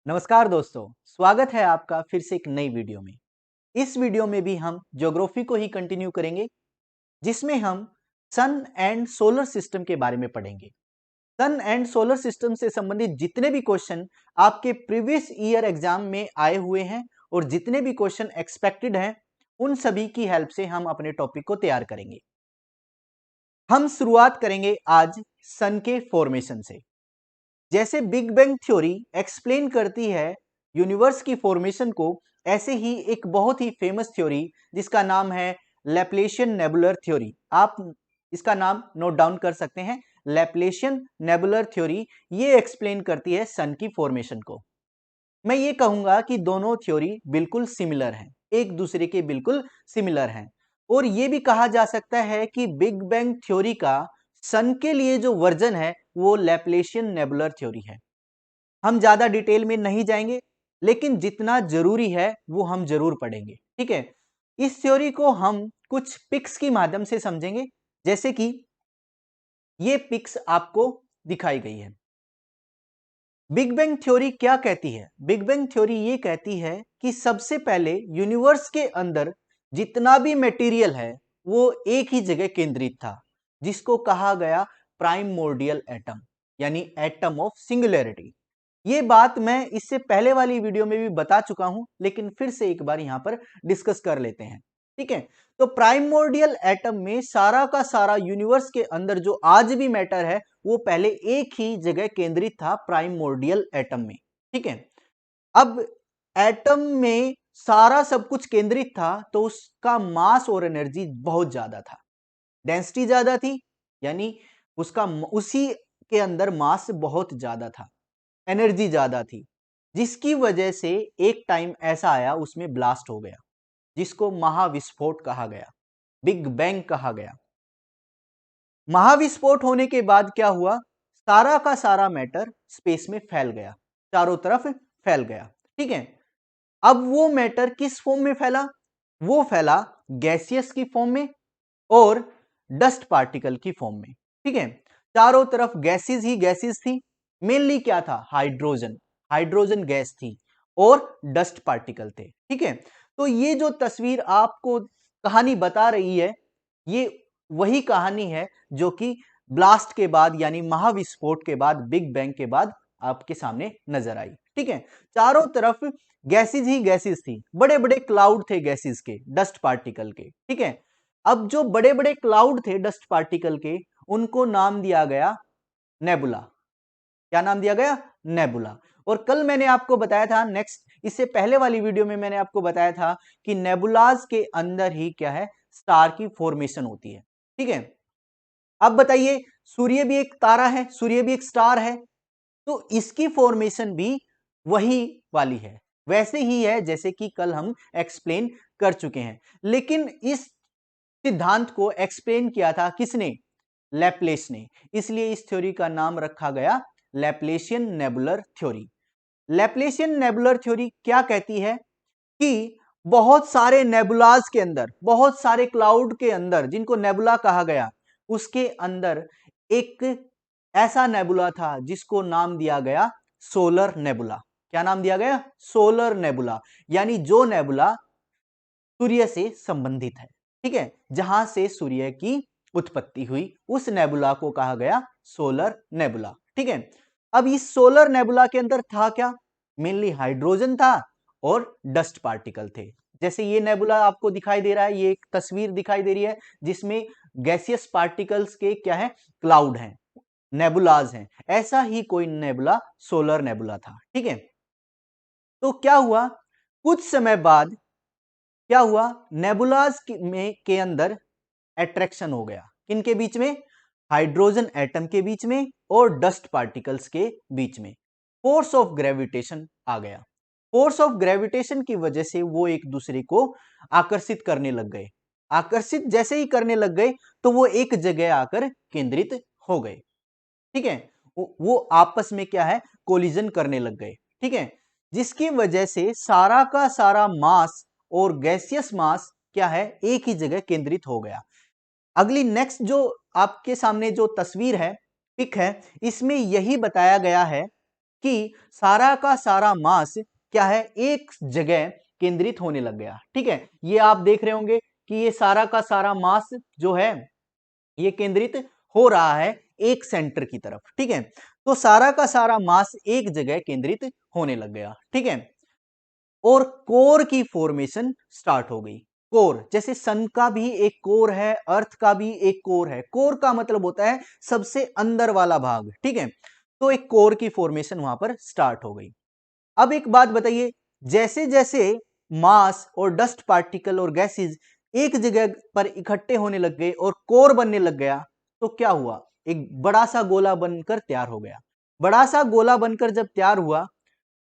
नमस्कार दोस्तों, स्वागत है आपका फिर से एक नई वीडियो में। इस वीडियो में भी हम ज्योग्राफी को ही कंटिन्यू करेंगे, जिसमें हम सन एंड सोलर सिस्टम के बारे में पढ़ेंगे। सन एंड सोलर सिस्टम से संबंधित जितने भी क्वेश्चन आपके प्रीवियस ईयर एग्जाम में आए हुए हैं और जितने भी क्वेश्चन एक्सपेक्टेड हैं, उन सभी की हेल्प से हम अपने टॉपिक को तैयार करेंगे। हम शुरुआत करेंगे आज सन के फॉर्मेशन से। जैसे बिग बैंग थ्योरी एक्सप्लेन करती है यूनिवर्स की फॉर्मेशन को, ऐसे ही एक बहुत ही फेमस थ्योरी जिसका नाम है लैप्लेशियन नेबुलर थ्योरी, आप इसका नाम नोट डाउन कर सकते हैं। लैप्लेशियन नेबुलर थ्योरी ये एक्सप्लेन करती है सन की फॉर्मेशन को। मैं ये कहूंगा कि दोनों थ्योरी बिल्कुल सिमिलर हैं, एक दूसरे के बिल्कुल सिमिलर हैं। और ये भी कहा जा सकता है कि बिग बैंग थ्योरी का सन के लिए जो वर्जन है वो लैप्लेशियन नेबुलर थ्योरी है। हम ज्यादा डिटेल में नहीं जाएंगे, लेकिन जितना जरूरी है वो हम जरूर पढ़ेंगे। ठीक है, इस थ्योरी को हम कुछ पिक्स के माध्यम से समझेंगे, जैसे कि ये पिक्स आपको दिखाई गई है। बिग बैंग थ्योरी क्या कहती है? बिग बैंग थ्योरी ये कहती है कि सबसे पहले यूनिवर्स के अंदर जितना भी मटेरियल है वो एक ही जगह केंद्रित था, जिसको कहा गया प्राइमोर्डियल एटम, यानी एटम ऑफ सिंगुलैरिटी। ये बात मैं इससे पहले वाली वीडियो में भी बता चुका हूं, लेकिन फिर से एक बार यहां पर डिस्कस कर लेते हैं। ठीक है, तो प्राइमोर्डियल एटम में सारा का सारा यूनिवर्स के अंदर जो आज भी मैटर है वो पहले एक ही जगह केंद्रित था, प्राइमोर्डियल एटम में। ठीक है, अब एटम में सारा सब कुछ केंद्रित था तो उसका मास और एनर्जी बहुत ज्यादा था, डेंसिटी ज्यादा थी, यानी उसका उसी के अंदर मास बहुत ज्यादा था, एनर्जी ज्यादा थी, जिसकी वजह से एक टाइम ऐसा आया उसमें ब्लास्ट हो गया, जिसको महाविस्फोट कहा गया, बिग बैंग कहा गया। महाविस्फोट होने के बाद क्या हुआ? सारा का सारा मैटर स्पेस में फैल गया, चारों तरफ फैल गया। ठीक है, अब वो मैटर किस फॉर्म में फैला? वो फैला गैसियस की फॉर्म में और डस्ट पार्टिकल की फॉर्म में। ठीक है, चारों तरफ गैसेस ही गैसेस थी। मेनली क्या था? हाइड्रोजन, हाइड्रोजन गैस थी और डस्ट पार्टिकल थे। ठीक है, तो ये जो तस्वीर आपको कहानी बता रही है, ये वही कहानी है जो कि ब्लास्ट के बाद, यानी महाविस्फोट के बाद, बिग बैंग के बाद आपके सामने नजर आई। ठीक है, चारों तरफ गैसेस ही गैसेस थी, बड़े बड़े क्लाउड थे गैसेस के, डस्ट पार्टिकल के। ठीक है, अब जो बड़े बड़े क्लाउड थे डस्ट पार्टिकल के, उनको नाम दिया गया नेबुला। क्या नाम दिया गया? नेबुला। और कल मैंने आपको बताया था, नेक्स्ट इससे पहले वाली वीडियो में मैंने आपको बताया था कि नेबुलाज के अंदर ही क्या है? स्टार की फॉर्मेशन होती है। ठीक है, अब बताइए, सूर्य भी एक तारा है, सूर्य भी एक स्टार है, तो इसकी फॉर्मेशन भी वही वाली है, वैसे ही है जैसे कि कल हम एक्सप्लेन कर चुके हैं। लेकिन इस सिद्धांत को एक्सप्लेन किया था किसने? लैप्लेस ने। इसलिए इस थ्योरी का नाम रखा गया लैप्लेशियन नेबुलर थ्योरी। लैप्लेशियन नेबुलर थ्योरी क्या कहती है कि बहुत सारे नेबुलाज के अंदर, बहुत सारे क्लाउड के अंदर, जिनको नेबुला कहा गया, उसके अंदर एक ऐसा नेबुला था जिसको नाम दिया गया सोलर नेबुला। क्या नाम दिया गया? सोलर नेबुला, यानी जो नेबुला सूर्य से संबंधित है। ठीक है, जहां से सूर्य की उत्पत्ति हुई, उस नेबुला को कहा गया सोलर नेबुला। ठीक है, अब इस सोलर नेबुला के अंदर था क्या? मेनली हाइड्रोजन था और डस्ट पार्टिकल थे। जैसे ये नेबुला आपको दिखाई दे रहा है, ये एक तस्वीर दिखाई दे रही है जिसमें गैसियस पार्टिकल्स के क्या है? क्लाउड हैं, नेबुलाज हैं। ऐसा ही कोई नेबुला सोलर नेबुला था। ठीक है, तो क्या हुआ? कुछ समय बाद क्या हुआ? नेबुलाज में के अंदर अट्रैक्शन हो गया। किनके बीच में? हाइड्रोजन एटम के बीच में और डस्ट पार्टिकल्स के बीच में फोर्स ऑफ ग्रेविटेशन आ गया। फोर्स ऑफ ग्रेविटेशन की वजह से वो एक दूसरे को आकर्षित करने लग गए। आकर्षित जैसे ही करने लग गए तो वो एक जगह आकर केंद्रित हो गए। ठीक है, वो आपस में क्या है? कोलिजन करने लग गए। ठीक है, जिसकी वजह से सारा का सारा मास और गैसियस मास क्या है? एक ही जगह केंद्रित हो गया। अगली नेक्स्ट जो आपके सामने जो तस्वीर है, पिक है, इसमें यही बताया गया है कि सारा का सारा मास क्या है, एक जगह केंद्रित होने लग गया। ठीक है, ये आप देख रहे होंगे कि ये सारा का सारा मास जो है ये केंद्रित हो रहा है एक सेंटर की तरफ। ठीक है, तो सारा का सारा मास एक जगह केंद्रित होने लग गया। ठीक है, और कोर की फॉर्मेशन स्टार्ट हो गई। कोर, जैसे सन का भी एक कोर है, अर्थ का भी एक कोर है। कोर का मतलब होता है सबसे अंदर वाला भाग। ठीक है, तो एक कोर की फॉर्मेशन वहां पर स्टार्ट हो गई। अब एक बात बताइए, जैसे जैसे मास और डस्ट पार्टिकल और गैसेस एक जगह पर इकट्ठे होने लग गए और कोर बनने लग गया, तो क्या हुआ, एक बड़ा सा गोला बनकर तैयार हो गया। बड़ा सा गोला बनकर जब तैयार हुआ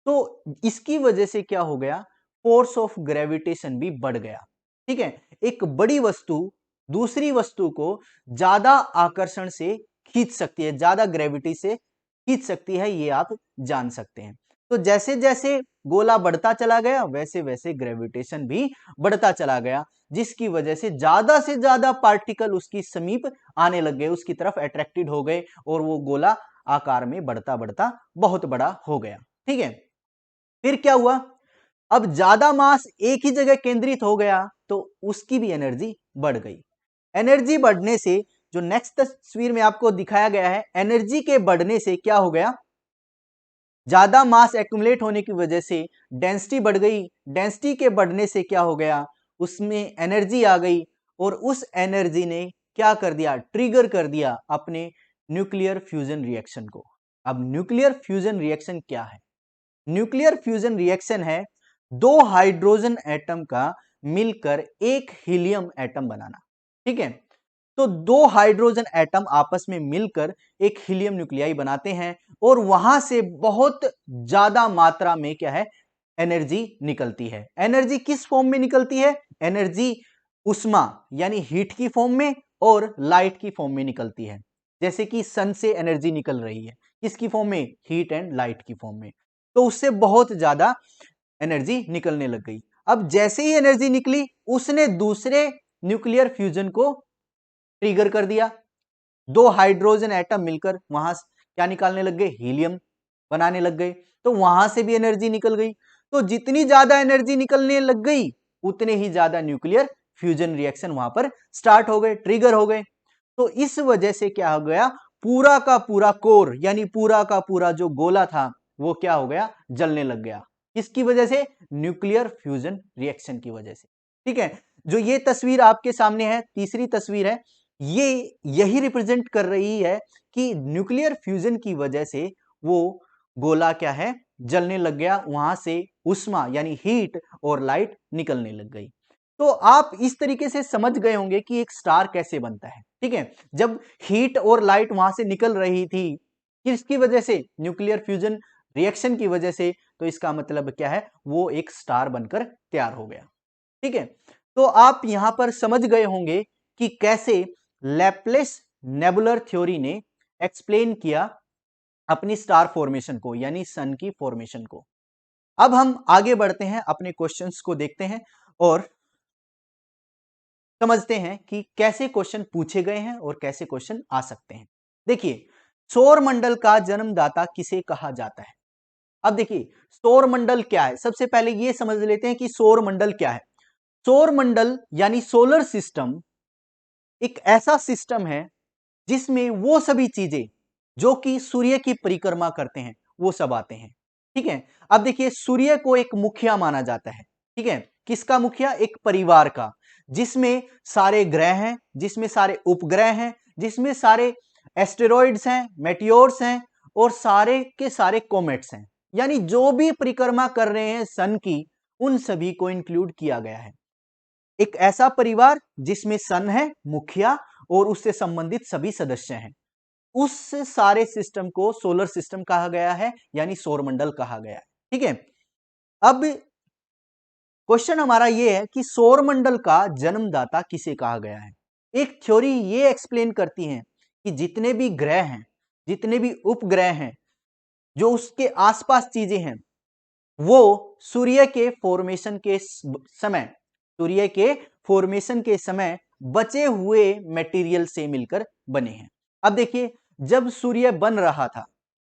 तो इसकी वजह से क्या हो गया, फोर्स ऑफ ग्रेविटेशन भी बढ़ गया। ठीक है, एक बड़ी वस्तु दूसरी वस्तु को ज्यादा आकर्षण से खींच सकती है, ज्यादा ग्रेविटी से खींच सकती है, ये आप जान सकते हैं। तो जैसे जैसे गोला बढ़ता चला गया वैसे वैसे ग्रेविटेशन भी बढ़ता चला गया, जिसकी वजह से ज्यादा पार्टिकल उसकी समीप आने लग गए, उसकी तरफ अट्रैक्टेड हो गए और वो गोला आकार में बढ़ता बढ़ता बहुत बड़ा हो गया। ठीक है, फिर क्या हुआ, अब ज्यादा मास एक ही जगह केंद्रित हो गया तो उसकी भी एनर्जी बढ़ गई। एनर्जी बढ़ने से, जो नेक्स्ट तस्वीर में आपको दिखाया गया है, एनर्जी के बढ़ने से क्या हो गया, ज्यादा मास एक्यूमुलेट होने की वजह से डेंसिटी बढ़ गई। डेंसिटी के बढ़ने से क्या हो गया, उसमें एनर्जी आ गई और उस एनर्जी ने क्या कर दिया, ट्रिगर कर दिया अपने न्यूक्लियर फ्यूजन रिएक्शन को। अब न्यूक्लियर फ्यूजन रिएक्शन क्या है, न्यूक्लियर फ्यूजन रिएक्शन है दो हाइड्रोजन एटम का मिलकर एक हीलियम एटम बनाना। ठीक है, तो दो हाइड्रोजन एटम आपस में मिलकर एक हीलियम न्यूक्लियाई बनाते हैं और वहां से बहुत ज्यादा मात्रा में क्या है, एनर्जी निकलती है। एनर्जी किस फॉर्म में निकलती है, एनर्जी उष्मा यानी हीट की फॉर्म में और लाइट की फॉर्म में निकलती है। जैसे कि सन से एनर्जी निकल रही है, किसकी फॉर्म में, हीट एंड लाइट की फॉर्म में, तो उससे बहुत ज्यादा एनर्जी निकलने लग गई। अब जैसे ही एनर्जी निकली उसने दूसरे न्यूक्लियर फ्यूजन को ट्रिगर कर दिया। दो हाइड्रोजन एटम मिलकर वहां क्या निकालने लग गए, हीलियम बनाने लग गए, तो वहां से भी एनर्जी निकल गई। तो जितनी ज्यादा एनर्जी निकलने लग गई उतने ही ज्यादा न्यूक्लियर फ्यूजन रिएक्शन वहां पर स्टार्ट हो गए, ट्रिगर हो गए। तो इस वजह से क्या हो गया, पूरा का पूरा कोर यानी पूरा का पूरा जो गोला था वो क्या हो गया, जलने लग गया। किसकी वजह से, न्यूक्लियर फ्यूजन रिएक्शन की वजह से। ठीक है, जो ये तस्वीर आपके सामने है, तीसरी तस्वीर है, ये यही रिप्रेजेंट कर रही है कि न्यूक्लियर फ्यूजन की वजह से वो गोला क्या है, जलने लग गया, वहां से उष्मा यानी हीट और लाइट निकलने लग गई। तो आप इस तरीके से समझ गए होंगे कि एक स्टार कैसे बनता है। ठीक है, जब हीट और लाइट वहां से निकल रही थी किसकी वजह से, न्यूक्लियर फ्यूजन रिएक्शन की वजह से, तो इसका मतलब क्या है, वो एक स्टार बनकर तैयार हो गया। ठीक है, तो आप यहां पर समझ गए होंगे कि कैसे लैप्लेस नेबुलर थ्योरी ने एक्सप्लेन किया अपनी स्टार फॉर्मेशन को यानी सन की फॉर्मेशन को। अब हम आगे बढ़ते हैं, अपने क्वेश्चंस को देखते हैं और समझते हैं कि कैसे क्वेश्चन पूछे गए हैं और कैसे क्वेश्चन आ सकते हैं। देखिए, सौर मंडल का जन्मदाता किसे कहा जाता है। अब देखिए सौर मंडल क्या है, सबसे पहले यह समझ लेते हैं कि सौर मंडल क्या है। सौर मंडल यानी सोलर सिस्टम एक ऐसा सिस्टम है जिसमें वो सभी चीजें जो कि सूर्य की परिक्रमा करते हैं वो सब आते हैं। ठीक है, अब देखिए सूर्य को एक मुखिया माना जाता है। ठीक है, किसका मुखिया, एक परिवार का, जिसमें सारे ग्रह हैं, जिसमें सारे उपग्रह हैं, जिसमें सारे एस्टेरॉइड्स हैं, मेटियोर्स हैं और सारे के सारे कॉमेट्स हैं, यानी जो भी परिक्रमा कर रहे हैं सन की, उन सभी को इंक्लूड किया गया है। एक ऐसा परिवार जिसमें सन है मुखिया और उससे संबंधित सभी सदस्य हैं, उस सारे सिस्टम को सोलर सिस्टम कहा गया है यानी सौरमंडल कहा गया है। ठीक है, अब क्वेश्चन हमारा यह है कि सौरमंडल का जन्मदाता किसे कहा गया है। एक थ्योरी ये एक्सप्लेन करती है कि जितने भी ग्रह हैं, जितने भी उपग्रह हैं, जो उसके आसपास चीजें हैं, वो सूर्य के फॉर्मेशन के समय, सूर्य के फॉर्मेशन के समय बचे हुए मटेरियल से मिलकर बने हैं। अब देखिए, जब सूर्य बन रहा था,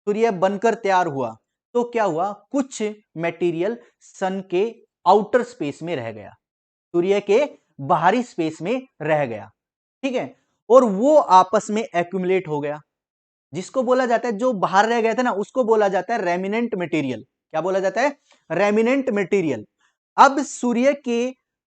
सूर्य बनकर तैयार हुआ, तो क्या हुआ, कुछ मटेरियल सन के आउटर स्पेस में रह गया, सूर्य के बाहरी स्पेस में रह गया, ठीक है, और वो आपस में एक्यूमुलेट हो गया, जिसको बोला जाता है, जो बाहर रह गया था ना उसको बोला जाता है रेमिनेंट मटेरियल। क्या बोला जाता है, रेमिनेंट मटेरियल। अब सूर्य के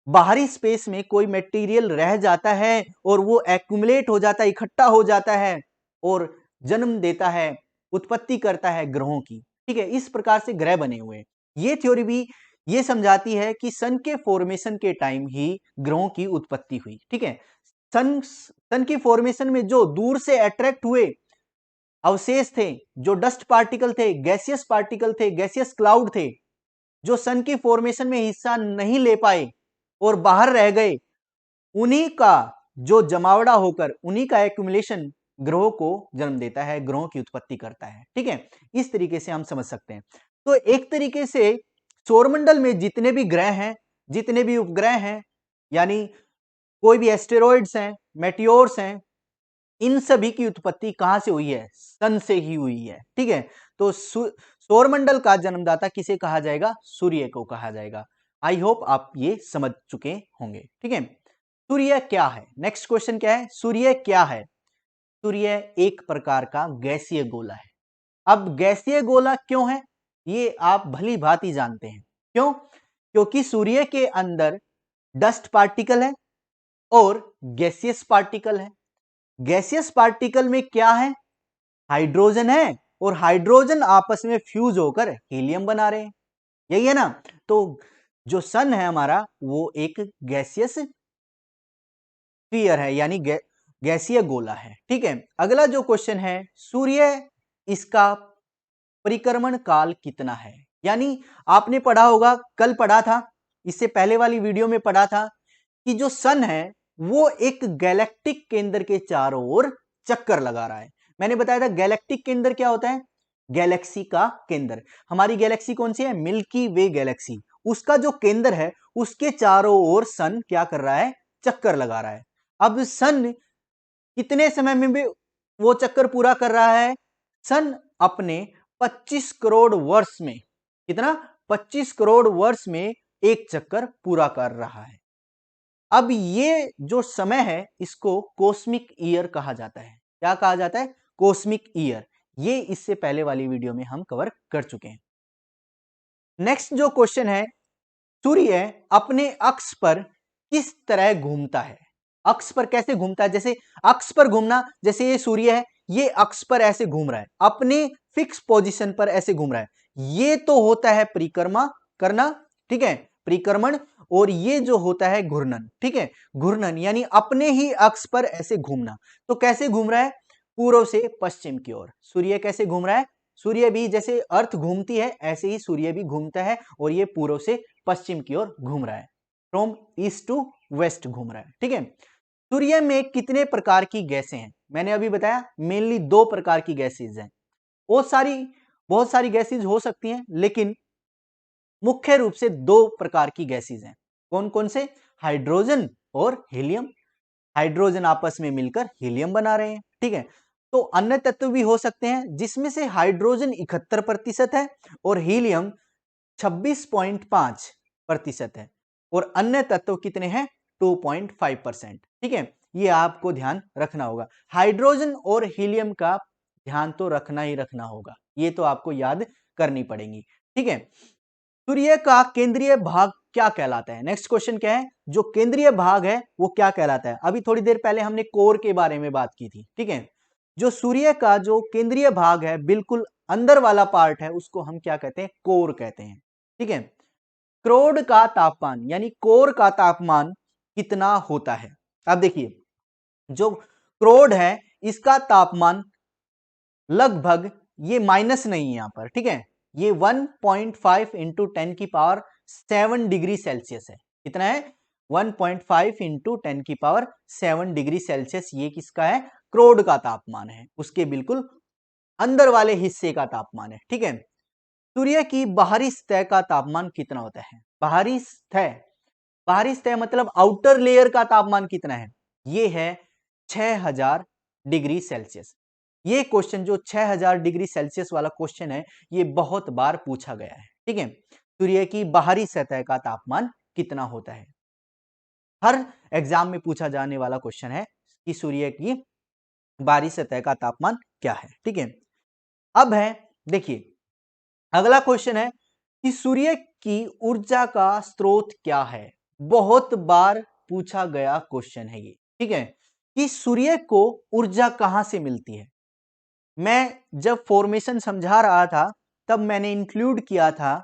बाहरी स्पेस में कोई मटेरियल रह जाता है और वो एक्यूमुलेट हो जाता है, इकट्ठा हो जाता है और जन्म देता है, उत्पत्ति करता है ग्रहों की, ठीक है। इस प्रकार से ग्रह बने हुए हैं। ये थ्योरी भी ये समझाती है कि सन के फॉर्मेशन के टाइम ही ग्रहों की उत्पत्ति हुई, ठीक है। सन की फॉर्मेशन में जो दूर से अट्रैक्ट हुए अवशेष थे, जो डस्ट पार्टिकल थे, गैसियस पार्टिकल थे, गैसियस क्लाउड थे, जो सन की फॉर्मेशन में हिस्सा नहीं ले पाए और बाहर रह गए, उन्हीं का जो जमावड़ा होकर, उन्हीं का एक्यूमुलेशन ग्रहों को जन्म देता है, ग्रहों की उत्पत्ति करता है, ठीक है। इस तरीके से हम समझ सकते हैं। तो एक तरीके से सौरमंडल में जितने भी ग्रह हैं, जितने भी उपग्रह हैं, यानी कोई भी एस्टेरॉइड्स हैं, मेटियोर्स हैं, इन सभी की उत्पत्ति कहां से हुई है, सन से ही हुई है, ठीक है। तो सौरमंडल का जन्मदाता किसे कहा जाएगा, सूर्य को कहा जाएगा। आई होप आप ये समझ चुके होंगे, ठीक है। सूर्य क्या है, नेक्स्ट क्वेश्चन क्या है, सूर्य क्या है। सूर्य एक प्रकार का गैसीय गोला है। अब गैसीय गोला क्यों है, ये आप भली भांति जानते हैं। क्यों, क्योंकि सूर्य के अंदर डस्ट पार्टिकल है और गैसियस पार्टिकल है। गैसियस पार्टिकल में क्या है, हाइड्रोजन है, और हाइड्रोजन आपस में फ्यूज होकर हीलियम बना रहे हैं, यही है ना। तो जो सन है हमारा वो एक गैसियस स्फीयर है, यानी गैसीय गोला है, ठीक है। अगला जो क्वेश्चन है, सूर्य, इसका परिक्रमण काल कितना है। यानी आपने पढ़ा होगा, कल पढ़ा था, इससे पहले वाली वीडियो में पढ़ा था कि जो सन है वो एक गैलेक्टिक केंद्र के चारों ओर चक्कर लगा रहा है। मैंने बताया था गैलेक्टिक केंद्र क्या होता है, गैलेक्सी का केंद्र। हमारी गैलेक्सी कौन सी है, मिल्की वे गैलेक्सी। उसका जो केंद्र है उसके चारों ओर सन क्या कर रहा है, चक्कर लगा रहा है। अब सन कितने समय में भी वो चक्कर पूरा कर रहा है, सन अपने 25 करोड़ वर्ष में, कितना, 25 करोड़ वर्ष में एक चक्कर पूरा कर रहा है। अब ये जो समय है इसको कॉस्मिक ईयर कहा जाता है। क्या कहा जाता है, कॉस्मिक ईयर। ये इससे पहले वाली वीडियो में हम कवर कर चुके हैं। नेक्स्ट जो क्वेश्चन है, सूर्य अपने अक्ष पर किस तरह घूमता है। अक्ष पर कैसे घूमता है, जैसे अक्ष पर घूमना, जैसे ये सूर्य है, ये अक्ष पर ऐसे घूम रहा है, अपने फिक्स पोजीशन पर ऐसे घूम रहा है। ये तो होता है परिक्रमा करना, ठीक है, परिक्रमण। और ये जो होता है घूर्णन, ठीक है, घूर्णन यानी अपने ही अक्ष पर ऐसे घूमना। तो कैसे घूम रहा है, पूर्व से पश्चिम की ओर। सूर्य कैसे घूम रहा है, सूर्य भी जैसे अर्थ घूमती है ऐसे ही सूर्य भी घूमता है, और ये पूर्व से पश्चिम की ओर घूम रहा है, फ्रॉम ईस्ट टू वेस्ट घूम रहा है, ठीक है। सूर्य में कितने प्रकार की गैसें हैं, मैंने अभी बताया मेनली 2 प्रकार की गैसेज हैं। बहुत सारी गैसेज हो सकती हैं, लेकिन मुख्य रूप से 2 प्रकार की गैसेज हैं। कौन कौन से, हाइड्रोजन और हीलियम। हाइड्रोजन आपस में मिलकर हीलियम बना रहे हैं, ठीक है। तो अन्य तत्व भी हो सकते हैं, जिसमें से हाइड्रोजन 71% है और हीलियम 26.5% है, और अन्य तत्व कितने हैं, 2.5%, ठीक है। ये आपको ध्यान रखना होगा, हाइड्रोजन और हीलियम का ध्यान तो रखना ही रखना होगा, ये तो आपको याद करनी पड़ेगी, ठीक है। सूर्य का केंद्रीय भाग क्या कहलाता है, नेक्स्ट क्वेश्चन क्या है, जो केंद्रीय भाग है वो क्या कहलाता है। अभी थोड़ी देर पहले हमने कोर के बारे में बात की थी, ठीक है। जो सूर्य का जो केंद्रीय भाग है, बिल्कुल अंदर वाला पार्ट है, उसको हम क्या कहते हैं, कोर कहते हैं, ठीक है। क्रोड का तापमान यानी कोर का तापमान कितना होता है। अब देखिए, जो क्रोड है इसका तापमान लगभग, ये माइनस नहीं है यहां पर, ठीक है, ये 1.5 इंटू 10 की पावर 7 डिग्री सेल्सियस है। कितना है, 1.5 इंटू 10 की पावर 7 डिग्री सेल्सियस। ये किसका है, क्रोड का तापमान है, उसके बिल्कुल अंदर वाले हिस्से का तापमान है, ठीक है। सूर्य की बाहरी सतह का तापमान कितना होता है, बाहरी सतह, बाहरी सतह मतलब आउटर लेयर का तापमान कितना है, ये है 6000 डिग्री सेल्सियस। ये क्वेश्चन जो 6000 डिग्री सेल्सियस वाला क्वेश्चन है, ये बहुत बार पूछा गया है। ठीक है, सूर्य की बाहरी सतह का तापमान कितना होता है? हर एग्जाम में पूछा जाने वाला क्वेश्चन है कि सूर्य की बाहरी सतह का तापमान क्या है। ठीक है, अब है देखिए अगला क्वेश्चन है कि सूर्य की ऊर्जा का स्रोत क्या है? बहुत बार पूछा गया क्वेश्चन है ये। ठीक है, कि सूर्य को ऊर्जा कहां से मिलती है? मैं जब फॉर्मेशन समझा रहा था तब मैंने इंक्लूड किया था,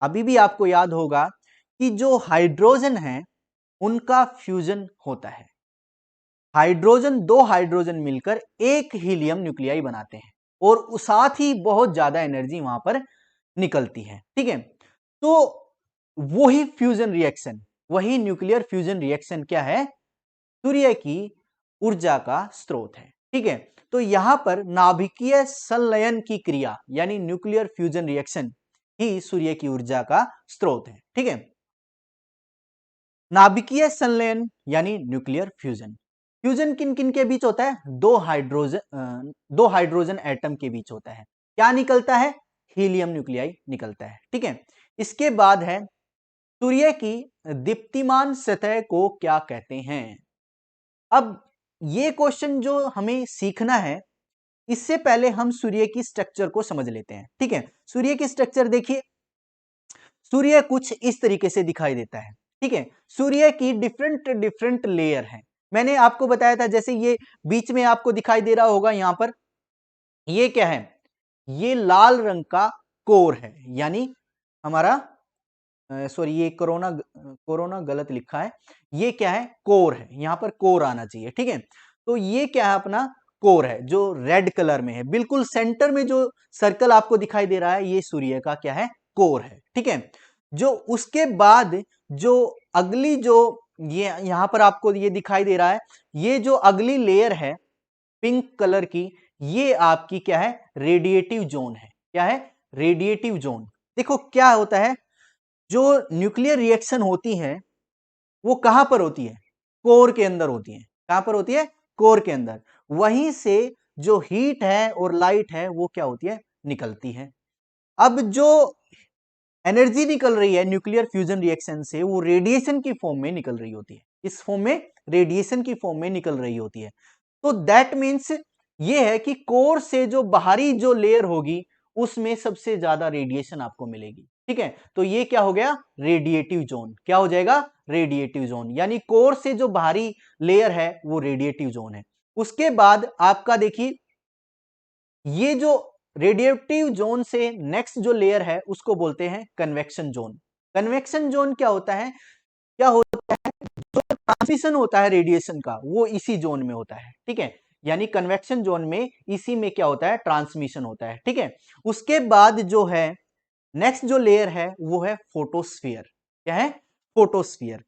अभी भी आपको याद होगा, कि जो हाइड्रोजन है उनका फ्यूजन होता है। दो हाइड्रोजन मिलकर एक हीलियम न्यूक्लियाई बनाते हैं और साथ ही बहुत ज्यादा एनर्जी वहां पर निकलती है। ठीक है, तो वही फ्यूजन रिएक्शन, वही न्यूक्लियर फ्यूजन रिएक्शन क्या है? सूर्य की ऊर्जा का स्रोत है। ठीक है, तो यहां पर नाभिकीय संलयन की क्रिया यानी न्यूक्लियर फ्यूजन रिएक्शन ही सूर्य की ऊर्जा का स्रोत है। ठीक है, नाभिकीय संलयन यानी न्यूक्लियर फ्यूजन, फ्यूजन किन किन के बीच होता है? दो हाइड्रोजन एटम के बीच होता है। क्या निकलता है? हीलियम न्यूक्लियाई निकलता है। ठीक है, इसके बाद है सूर्य की दीप्तिमान सतह को क्या कहते हैं? अब ये क्वेश्चन जो हमें सीखना है, इससे पहले हम सूर्य की स्ट्रक्चर को समझ लेते हैं। ठीक है, सूर्य की स्ट्रक्चर देखिए, सूर्य कुछ इस तरीके से दिखाई देता है। ठीक है, सूर्य की डिफरेंट डिफरेंट लेयर हैं। मैंने आपको बताया था, जैसे ये बीच में आपको दिखाई दे रहा होगा यहां पर, ये क्या है? ये लाल रंग का कोर है, यानी हमारा सॉरी ये कोरोना गलत लिखा है, ये क्या है? कोर है, यहां पर कोर आना चाहिए। ठीक है, तो ये क्या है? अपना कोर है जो रेड कलर में है, बिल्कुल सेंटर में जो सर्कल आपको दिखाई दे रहा है, ये सूर्य का क्या है? कोर है। ठीक है, जो उसके बाद जो अगली जो ये यहां पर आपको ये दिखाई दे रहा है, ये जो अगली लेयर है पिंक कलर की, ये आपकी क्या है? रेडिएटिव जोन है। क्या है? Radiative zone. देखो क्या होता है, जो न्यूक्लियर रिएक्शन होती है वो कहां पर होती है? कोर के अंदर होती है। कहां पर होती है? कोर के अंदर। वहीं से जो हीट है और लाइट है वो क्या होती है? निकलती है। अब जो एनर्जी निकल रही है न्यूक्लियर फ्यूजन रिएक्शन से, वो रेडिएशन की फॉर्म में निकल रही होती है। इस फॉर्म में, रेडिएशन की फॉर्म में निकल रही होती है। तो दैट मीन्स ये है कि कोर से जो बाहरी जो लेयर होगी उसमें सबसे ज्यादा रेडिएशन आपको मिलेगी। ठीक है, तो ये क्या हो गया? Radiative zone. क्या हो जाएगा? रेडिएटिव जोन, यानी कोर से जो बाहरी लेयर है वो रेडिएटिव जोन है। उसके बाद आपका देखिए, ये जो रेडिएटिव जोन से नेक्स्ट जो लेयर है उसको बोलते हैं कन्वेक्शन जोन। कन्वेक्शन जोन क्या होता है? क्या होता है? जो ट्रांसमिशन होता है रेडिएशन का, वो इसी जोन में होता है। ठीक है, यानी कन्वेक्शन जोन में इसी में क्या होता है? ट्रांसमिशन होता है। ठीक है, उसके बाद जो है नेक्स्ट जो लेयर है वो है फोटोस्फीयर। क्या है? फोटोस्फीयर,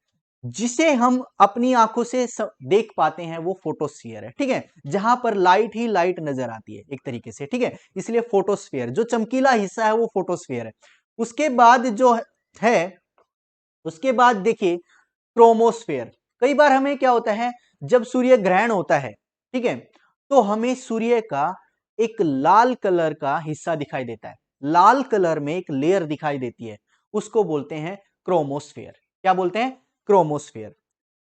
जिसे हम अपनी आंखों से देख पाते हैं, वो फोटोस्फीयर है। ठीक है, जहां पर लाइट ही लाइट नजर आती है एक तरीके से। ठीक है, इसलिए फोटोस्फीयर, जो चमकीला हिस्सा है वो फोटोस्फीयर है। उसके बाद जो है, उसके बाद देखिए क्रोमोस्फेयर। कई बार हमें क्या होता है, जब सूर्य ग्रहण होता है, ठीक है, तो हमें सूर्य का एक लाल कलर का हिस्सा दिखाई देता है। लाल कलर में एक लेयर दिखाई देती है, उसको बोलते हैं क्रोमोस्फेयर। क्या बोलते हैं? क्रोमोस्फेयर।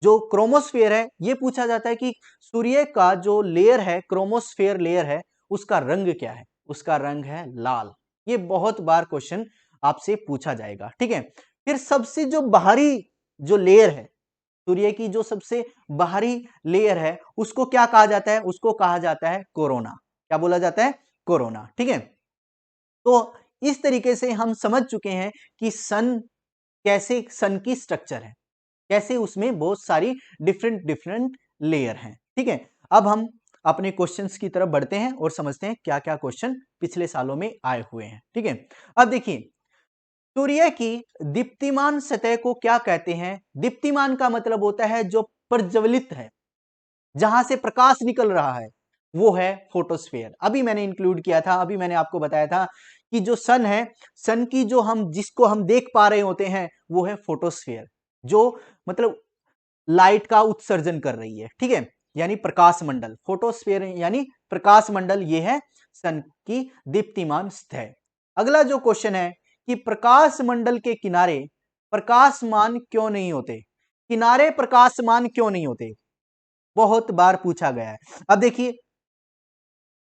जो क्रोमोस्फेयर है, यह पूछा जाता है कि सूर्य का जो लेयर है, क्रोमोस्फेयर लेयर है, उसका रंग क्या है? उसका रंग है लाल। ये बहुत बार क्वेश्चन आपसे पूछा जाएगा। ठीक है, फिर सबसे जो बाहरी जो लेयर है, सूर्य की जो सबसे बाहरी लेयर है, उसको क्या कहा जाता है? उसको कहा जाता है कोरोना। क्या बोला जाता है? कोरोना। ठीक है, तो इस तरीके से हम समझ चुके हैं कि सन कैसे, सन की स्ट्रक्चर है, कैसे उसमें बहुत सारी डिफरेंट डिफरेंट लेयर हैं। ठीक है, अब हम अपने क्वेश्चंस की तरफ बढ़ते हैं और समझते हैं क्या क्या क्वेश्चन पिछले सालों में आए हुए हैं। ठीक है, अब देखिए सूर्य की दीप्तिमान सतह को क्या कहते हैं? दीप्तिमान का मतलब होता है जो प्रज्वलित है, जहां से प्रकाश निकल रहा है, वो है फोटोस्फेयर। अभी मैंने इंक्लूड किया था, अभी मैंने आपको बताया था कि जो सन है, सन की जो हम जिसको हम देख पा रहे होते हैं वो है फोटोस्फेयर, जो मतलब लाइट का उत्सर्जन कर रही है। ठीक है, यानी प्रकाश मंडल, फोटोस्फीयर यानी प्रकाश मंडल, ये है सन की दीप्तिमान सतह। अगला जो क्वेश्चन है कि प्रकाश मंडल के किनारे प्रकाशमान क्यों नहीं होते, किनारे प्रकाशमान क्यों नहीं होते, बहुत बार पूछा गया है। अब देखिए,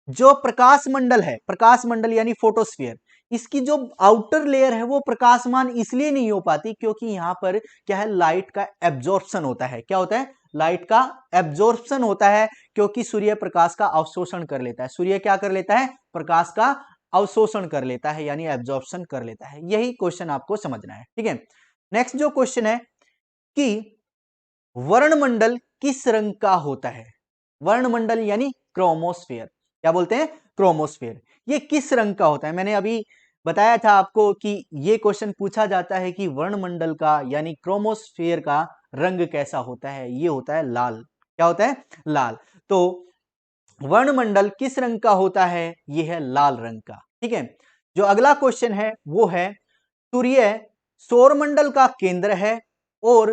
जो प्रकाश मंडल है, प्रकाश मंडल यानी फोटोस्फीयर, इसकी जो आउटर लेयर है वो प्रकाशमान इसलिए नहीं हो पाती क्योंकि यहां पर क्या है, लाइट का एब्जॉर्प्शन होता है। क्या होता है, लाइट का एब्जॉर्प्शन होता है, क्योंकि सूर्य प्रकाश का अवशोषण कर लेता है। सूर्य क्या कर लेता है, प्रकाश का अवशोषण कर लेता है, यानी एब्जॉर्प्शन कर लेता है। यही क्वेश्चन आपको समझना है, ठीक है। नेक्स्ट जो क्वेश्चन है कि वर्णमंडल किस रंग का होता है, वर्णमंडल यानी क्रोमोस्फेयर, क्या बोलते हैं, क्रोमोस्फेयर, ये किस रंग का होता है। मैंने अभी बताया था आपको कि ये क्वेश्चन पूछा जाता है कि वर्णमंडल का यानी क्रोमोस्फेयर का रंग कैसा होता है, ये होता है लाल। क्या होता है, लाल। तो वर्णमंडल किस रंग का होता है, ये है लाल रंग का, ठीक है। जो अगला क्वेश्चन है वो है सूर्य सौरमंडल का केंद्र है और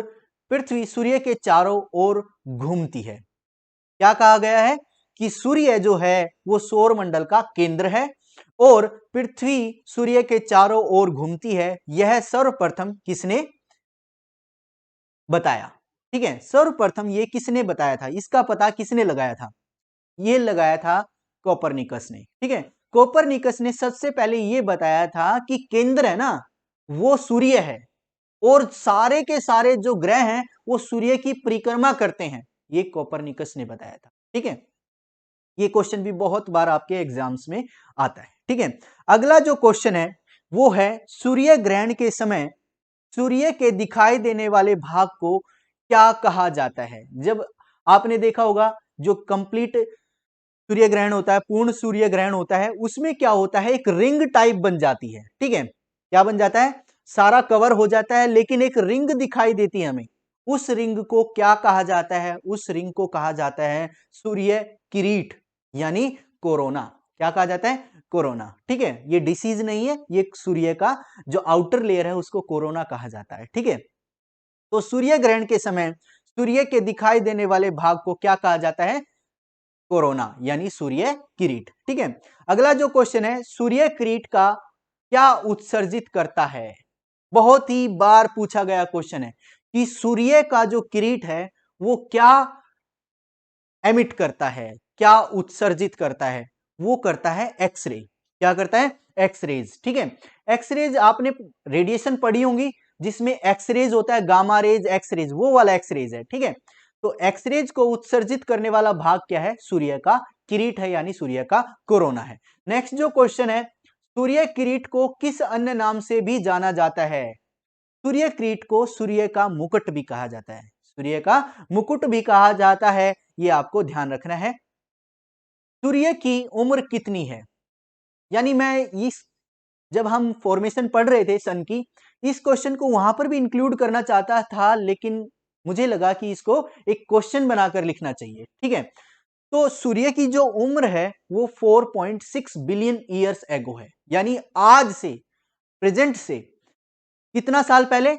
पृथ्वी सूर्य के चारों ओर घूमती है। क्या कहा गया है कि सूर्य जो है वो सौरमंडल का केंद्र है और पृथ्वी सूर्य के चारों ओर घूमती है। यह सर्वप्रथम किसने बताया, ठीक है, सर्वप्रथम ये किसने बताया था, इसका पता किसने लगाया था, ये लगाया था कोपरनिकस ने, ठीक है। कोपरनिकस ने सबसे पहले ये बताया था कि केंद्र है ना वो सूर्य है और सारे के सारे जो ग्रह हैं वो सूर्य की परिक्रमा करते हैं, ये कोपरनिकस ने बताया था, ठीक है। ये क्वेश्चन भी बहुत बार आपके एग्जाम्स में आता है, ठीक है। अगला जो क्वेश्चन है वो है सूर्य ग्रहण के समय सूर्य के दिखाई देने वाले भाग को क्या कहा जाता है। जब आपने देखा होगा जो कंप्लीट सूर्य ग्रहण होता है, पूर्ण सूर्य ग्रहण होता है, उसमें क्या होता है, एक रिंग टाइप बन जाती है, ठीक है। क्या बन जाता है, सारा कवर हो जाता है लेकिन एक रिंग दिखाई देती है हमें, उस रिंग को क्या कहा जाता है, उस रिंग को कहा जाता है सूर्य किरीट यानी कोरोना। क्या कहा जाता है, कोरोना, ठीक है। ये डिसीज नहीं है, ये सूर्य का जो आउटर लेयर है उसको कोरोना कहा जाता है, ठीक है। तो सूर्य ग्रहण के समय सूर्य के दिखाई देने वाले भाग को क्या कहा जाता है, कोरोना यानी सूर्य किरीट, ठीक है। अगला जो क्वेश्चन है सूर्य किरीट का क्या उत्सर्जित करता है, बहुत ही बार पूछा गया क्वेश्चन है कि सूर्य का जो किरीट है वो क्या एमिट करता है, क्या उत्सर्जित करता है, वो करता है एक्सरे। क्या करता है, एक्सरेज, ठीक है। एक्सरेज आपने रेडिएशन पढ़ी होंगी जिसमें एक्सरेज होता है, गामा रेज, एक्सरेज, वो वाला एक्सरेज है, ठीक है। तो एक्सरेज को उत्सर्जित करने वाला भाग क्या है, सूर्य का किरीट है यानी सूर्य का कोरोना है। नेक्स्ट जो क्वेश्चन है सूर्य किरीट को किस अन्य नाम से भी जाना जाता है। सूर्य किरीट को सूर्य का मुकुट भी कहा जाता है, सूर्य का मुकुट भी कहा जाता है, ये आपको ध्यान रखना है। सूर्य की उम्र कितनी है, यानी मैं इस जब हम फॉर्मेशन पढ़ रहे थे सन की, इस क्वेश्चन को वहां पर भी इंक्लूड करना चाहता था लेकिन मुझे लगा कि इसको एक क्वेश्चन बनाकर लिखना चाहिए, ठीक है। तो सूर्य की जो उम्र है वो 4.6 बिलियन ईयर्स एगो है, यानी आज से, प्रेजेंट से कितना साल पहले,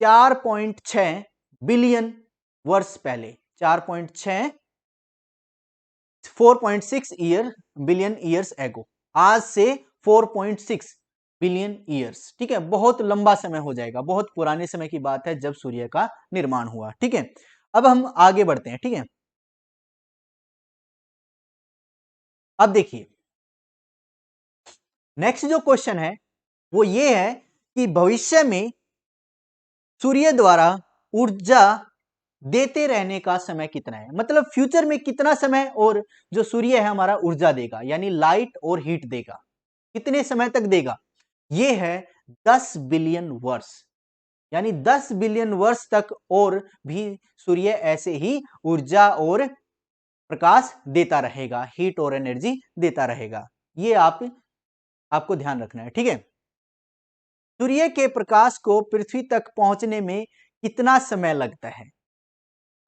4.6 बिलियन वर्ष पहले, 4.6 4.6 ईयर बिलियन ईयर्स एगो, आज से 4.6 बिलियन ईयर्स, ठीक है। बहुत लंबा समय हो जाएगा, बहुत पुराने समय की बात है जब सूर्य का निर्माण हुआ, ठीक है। अब हम आगे बढ़ते हैं, ठीक है। अब देखिए नेक्स्ट जो क्वेश्चन है वो ये है कि भविष्य में सूर्य द्वारा ऊर्जा देते रहने का समय कितना है, मतलब फ्यूचर में कितना समय और जो सूर्य है हमारा ऊर्जा देगा यानी लाइट और हीट देगा, कितने समय तक देगा, ये है 10 बिलियन वर्ष, यानी 10 बिलियन वर्ष तक और भी सूर्य ऐसे ही ऊर्जा और प्रकाश देता रहेगा, हीट और एनर्जी देता रहेगा। ये आपको ध्यान रखना है, ठीक है। सूर्य के प्रकाश को पृथ्वी तक पहुंचने में कितना समय लगता है,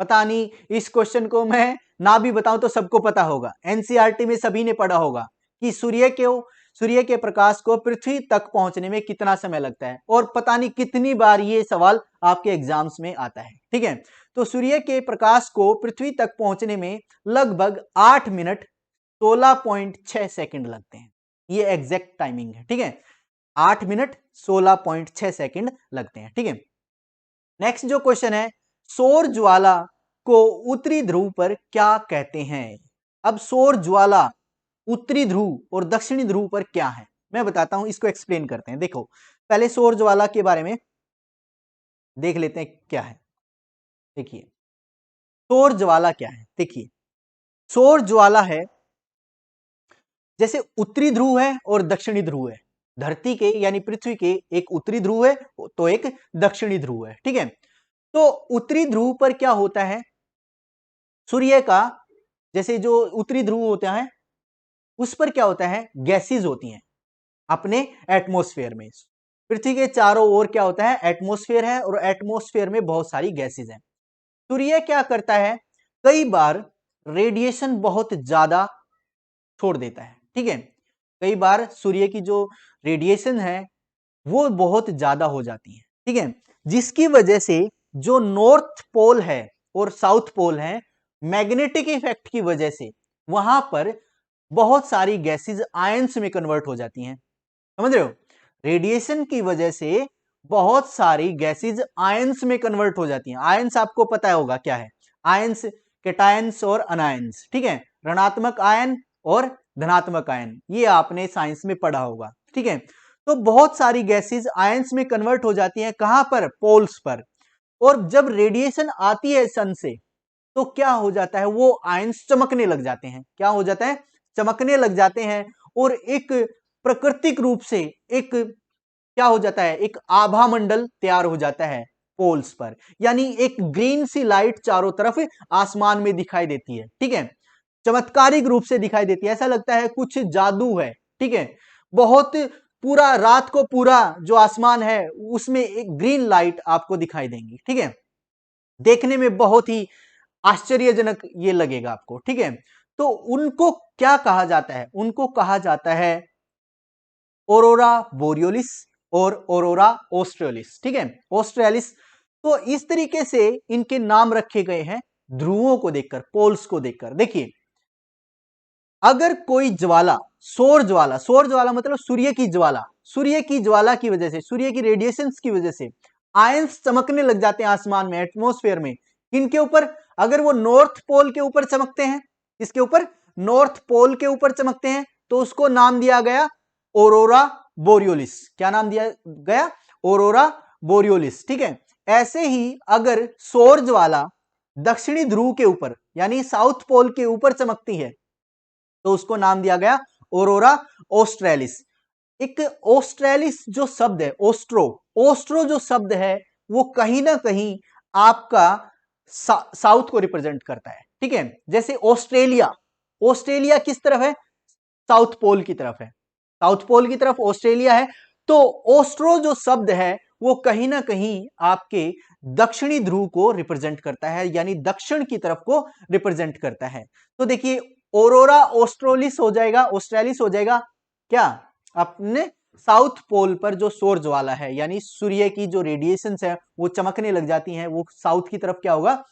पता नहीं, इस क्वेश्चन को मैं ना भी बताऊं तो सबको पता होगा, एनसीईआरटी में सभी ने पढ़ा होगा कि सूर्य के प्रकाश को पृथ्वी तक पहुंचने में कितना समय लगता है? और पता नहीं कितनी बार ये सवाल आपके एग्जाम्स में आता है, ठीक है। तो सूर्य के प्रकाश को पृथ्वी तक पहुंचने में लगभग 8 मिनट 16.6 सेकंड लगते हैं। ये एग्जैक्ट टाइमिंग है, ठीक है। 8 मिनट 16.6 सेकंड लगते हैं, ठीक है। नेक्स्ट जो क्वेश्चन है, सौर ज्वाला को उत्तरी ध्रुव पर क्या कहते हैं? अब सौर ज्वाला उत्तरी ध्रुव और दक्षिणी ध्रुव पर क्या है, मैं बताता हूं, इसको एक्सप्लेन करते हैं। देखो, पहले सौर ज्वाला के बारे में देख लेते हैं क्या है। देखिए, सौर ज्वाला क्या है? देखिए, सौर ज्वाला है जैसे उत्तरी ध्रुव है और दक्षिणी ध्रुव है। धरती के यानी पृथ्वी के एक उत्तरी ध्रुव है तो एक दक्षिणी ध्रुव है, ठीक है। तो उत्तरी ध्रुव पर क्या होता है, सूर्य का जैसे जो उत्तरी ध्रुव होता है उस पर क्या होता है, गैसेज होती हैं अपने एटमॉस्फेयर में। पृथ्वी के चारों ओर क्या होता है, एटमॉस्फेयर है और एटमॉस्फेयर में बहुत सारी गैसेज हैं। सूर्य क्या करता है, कई बार रेडिएशन बहुत ज्यादा छोड़ देता है, ठीक है। कई बार सूर्य की जो रेडिएशन है वो बहुत ज्यादा हो जाती है, ठीक है, जिसकी वजह से जो नॉर्थ पोल है और साउथ पोल है, मैग्नेटिक इफेक्ट की वजह से वहां पर बहुत सारी गैसेज आयंस में कन्वर्ट हो जाती हैं। समझ रहे हो, रेडिएशन की वजह से बहुत सारी गैसेज आयंस में कन्वर्ट हो जाती हैं। आयंस आपको पता होगा क्या है, आयंस कैटायंस और अनायंस, ठीक है। ऋणात्मक आयन और धनात्मक आयन, ये आपने साइंस में पढ़ा होगा, ठीक है। तो बहुत सारी गैसेज आयंस में कन्वर्ट हो जाती हैं, कहां पर, पोल्स पर। और जब रेडिएशन आती है सन से तो क्या हो जाता है, वो आयंस चमकने लग जाते हैं। क्या हो जाता है, चमकने लग जाते हैं और एक प्राकृतिक रूप से एक क्या हो जाता है, एक आभा मंडल तैयार हो जाता है पोल्स पर, यानी एक ग्रीन सी लाइट चारों तरफ आसमान में दिखाई देती है, ठीक है। चमत्कारिक रूप से दिखाई देती है, ऐसा लगता है कुछ जादू है, ठीक है। बहुत पूरा रात को पूरा जो आसमान है उसमें एक ग्रीन लाइट आपको दिखाई देंगी, ठीक है। देखने में बहुत ही आश्चर्यजनक ये लगेगा आपको, ठीक है। तो उनको क्या कहा जाता है, उनको कहा जाता है ऑरोरा बोरियोलिस और ऑरोरा ऑस्ट्रेलिस, ठीक है, ऑस्ट्रेलिस। तो इस तरीके से इनके नाम रखे गए हैं ध्रुवों को देखकर, पोल्स को देखकर। देखिए, अगर कोई ज्वाला, सौर ज्वाला, सौर ज्वाला मतलब सूर्य की ज्वाला, सूर्य की ज्वाला की वजह से, सूर्य की रेडिएशंस की वजह से आयंस चमकने लग जाते हैं आसमान में, एटमॉस्फेयर में। किनके ऊपर, अगर वो नॉर्थ पोल के ऊपर चमकते हैं, इसके ऊपर, नॉर्थ पोल के ऊपर चमकते हैं, तो उसको नाम दिया गया ऑरोरा बोरियोलिस। क्या नाम दिया गया, ऑरोरा बोरियोलिस, ठीक है। ऐसे ही अगर सौर ज्वाला दक्षिणी ध्रुव के ऊपर यानी साउथ पोल के ऊपर चमकती है तो उसको नाम दिया गया ऑरोरा ऑस्ट्रेलिस। एक ऑस्ट्रेलिस जो शब्द है, ओस्ट्रो, ओस्ट्रो जो शब्द है वो कहीं ना कहीं आपका साउथ को रिप्रेजेंट करता है, ठीक है। जैसे ऑस्ट्रेलिया, ऑस्ट्रेलिया किस तरफ है, साउथ पोल की तरफ है, साउथ पोल की तरफ ऑस्ट्रेलिया है। तो ओस्ट्रो जो शब्द है वो कहीं ना कहीं आपके दक्षिणी ध्रुव को रिप्रेजेंट करता है, यानी दक्षिण की तरफ को रिप्रेजेंट करता है। तो देखिए, ऑरोरा ऑस्ट्रेलिस हो जाएगा, ऑस्ट्रेलिस हो जाएगा क्या, अपने साउथ पोल पर जो सौर ज्वाला है यानी सूर्य की जो रेडिएशंस है वो चमकने लग जाती हैं, वो साउथ की तरफ क्या होगा,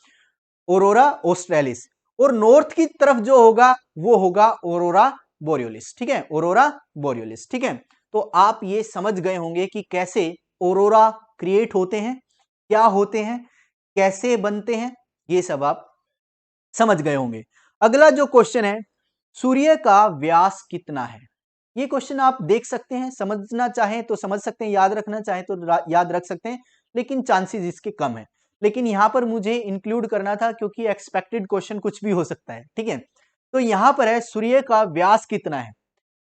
ऑरोरा ऑस्ट्रेलिस। और नॉर्थ की तरफ जो होगा वो होगा ऑरोरा बोरियोलिस, ठीक है, ऑरोरा बोरियोलिस, ठीक है। तो आप ये समझ गए होंगे कि कैसे ऑरोरा क्रिएट होते हैं, क्या होते हैं, कैसे बनते हैं, ये सब आप समझ गए होंगे। अगला जो क्वेश्चन है, सूर्य का व्यास कितना है? ये क्वेश्चन आप देख सकते हैं, समझना चाहें तो समझ सकते हैं, याद रखना चाहें तो याद रख सकते हैं, लेकिन चांसेस इसके कम है। लेकिन यहां पर मुझे इंक्लूड करना था क्योंकि एक्सपेक्टेड क्वेश्चन कुछ भी हो सकता है, ठीक है। तो यहां पर है, सूर्य का व्यास कितना है,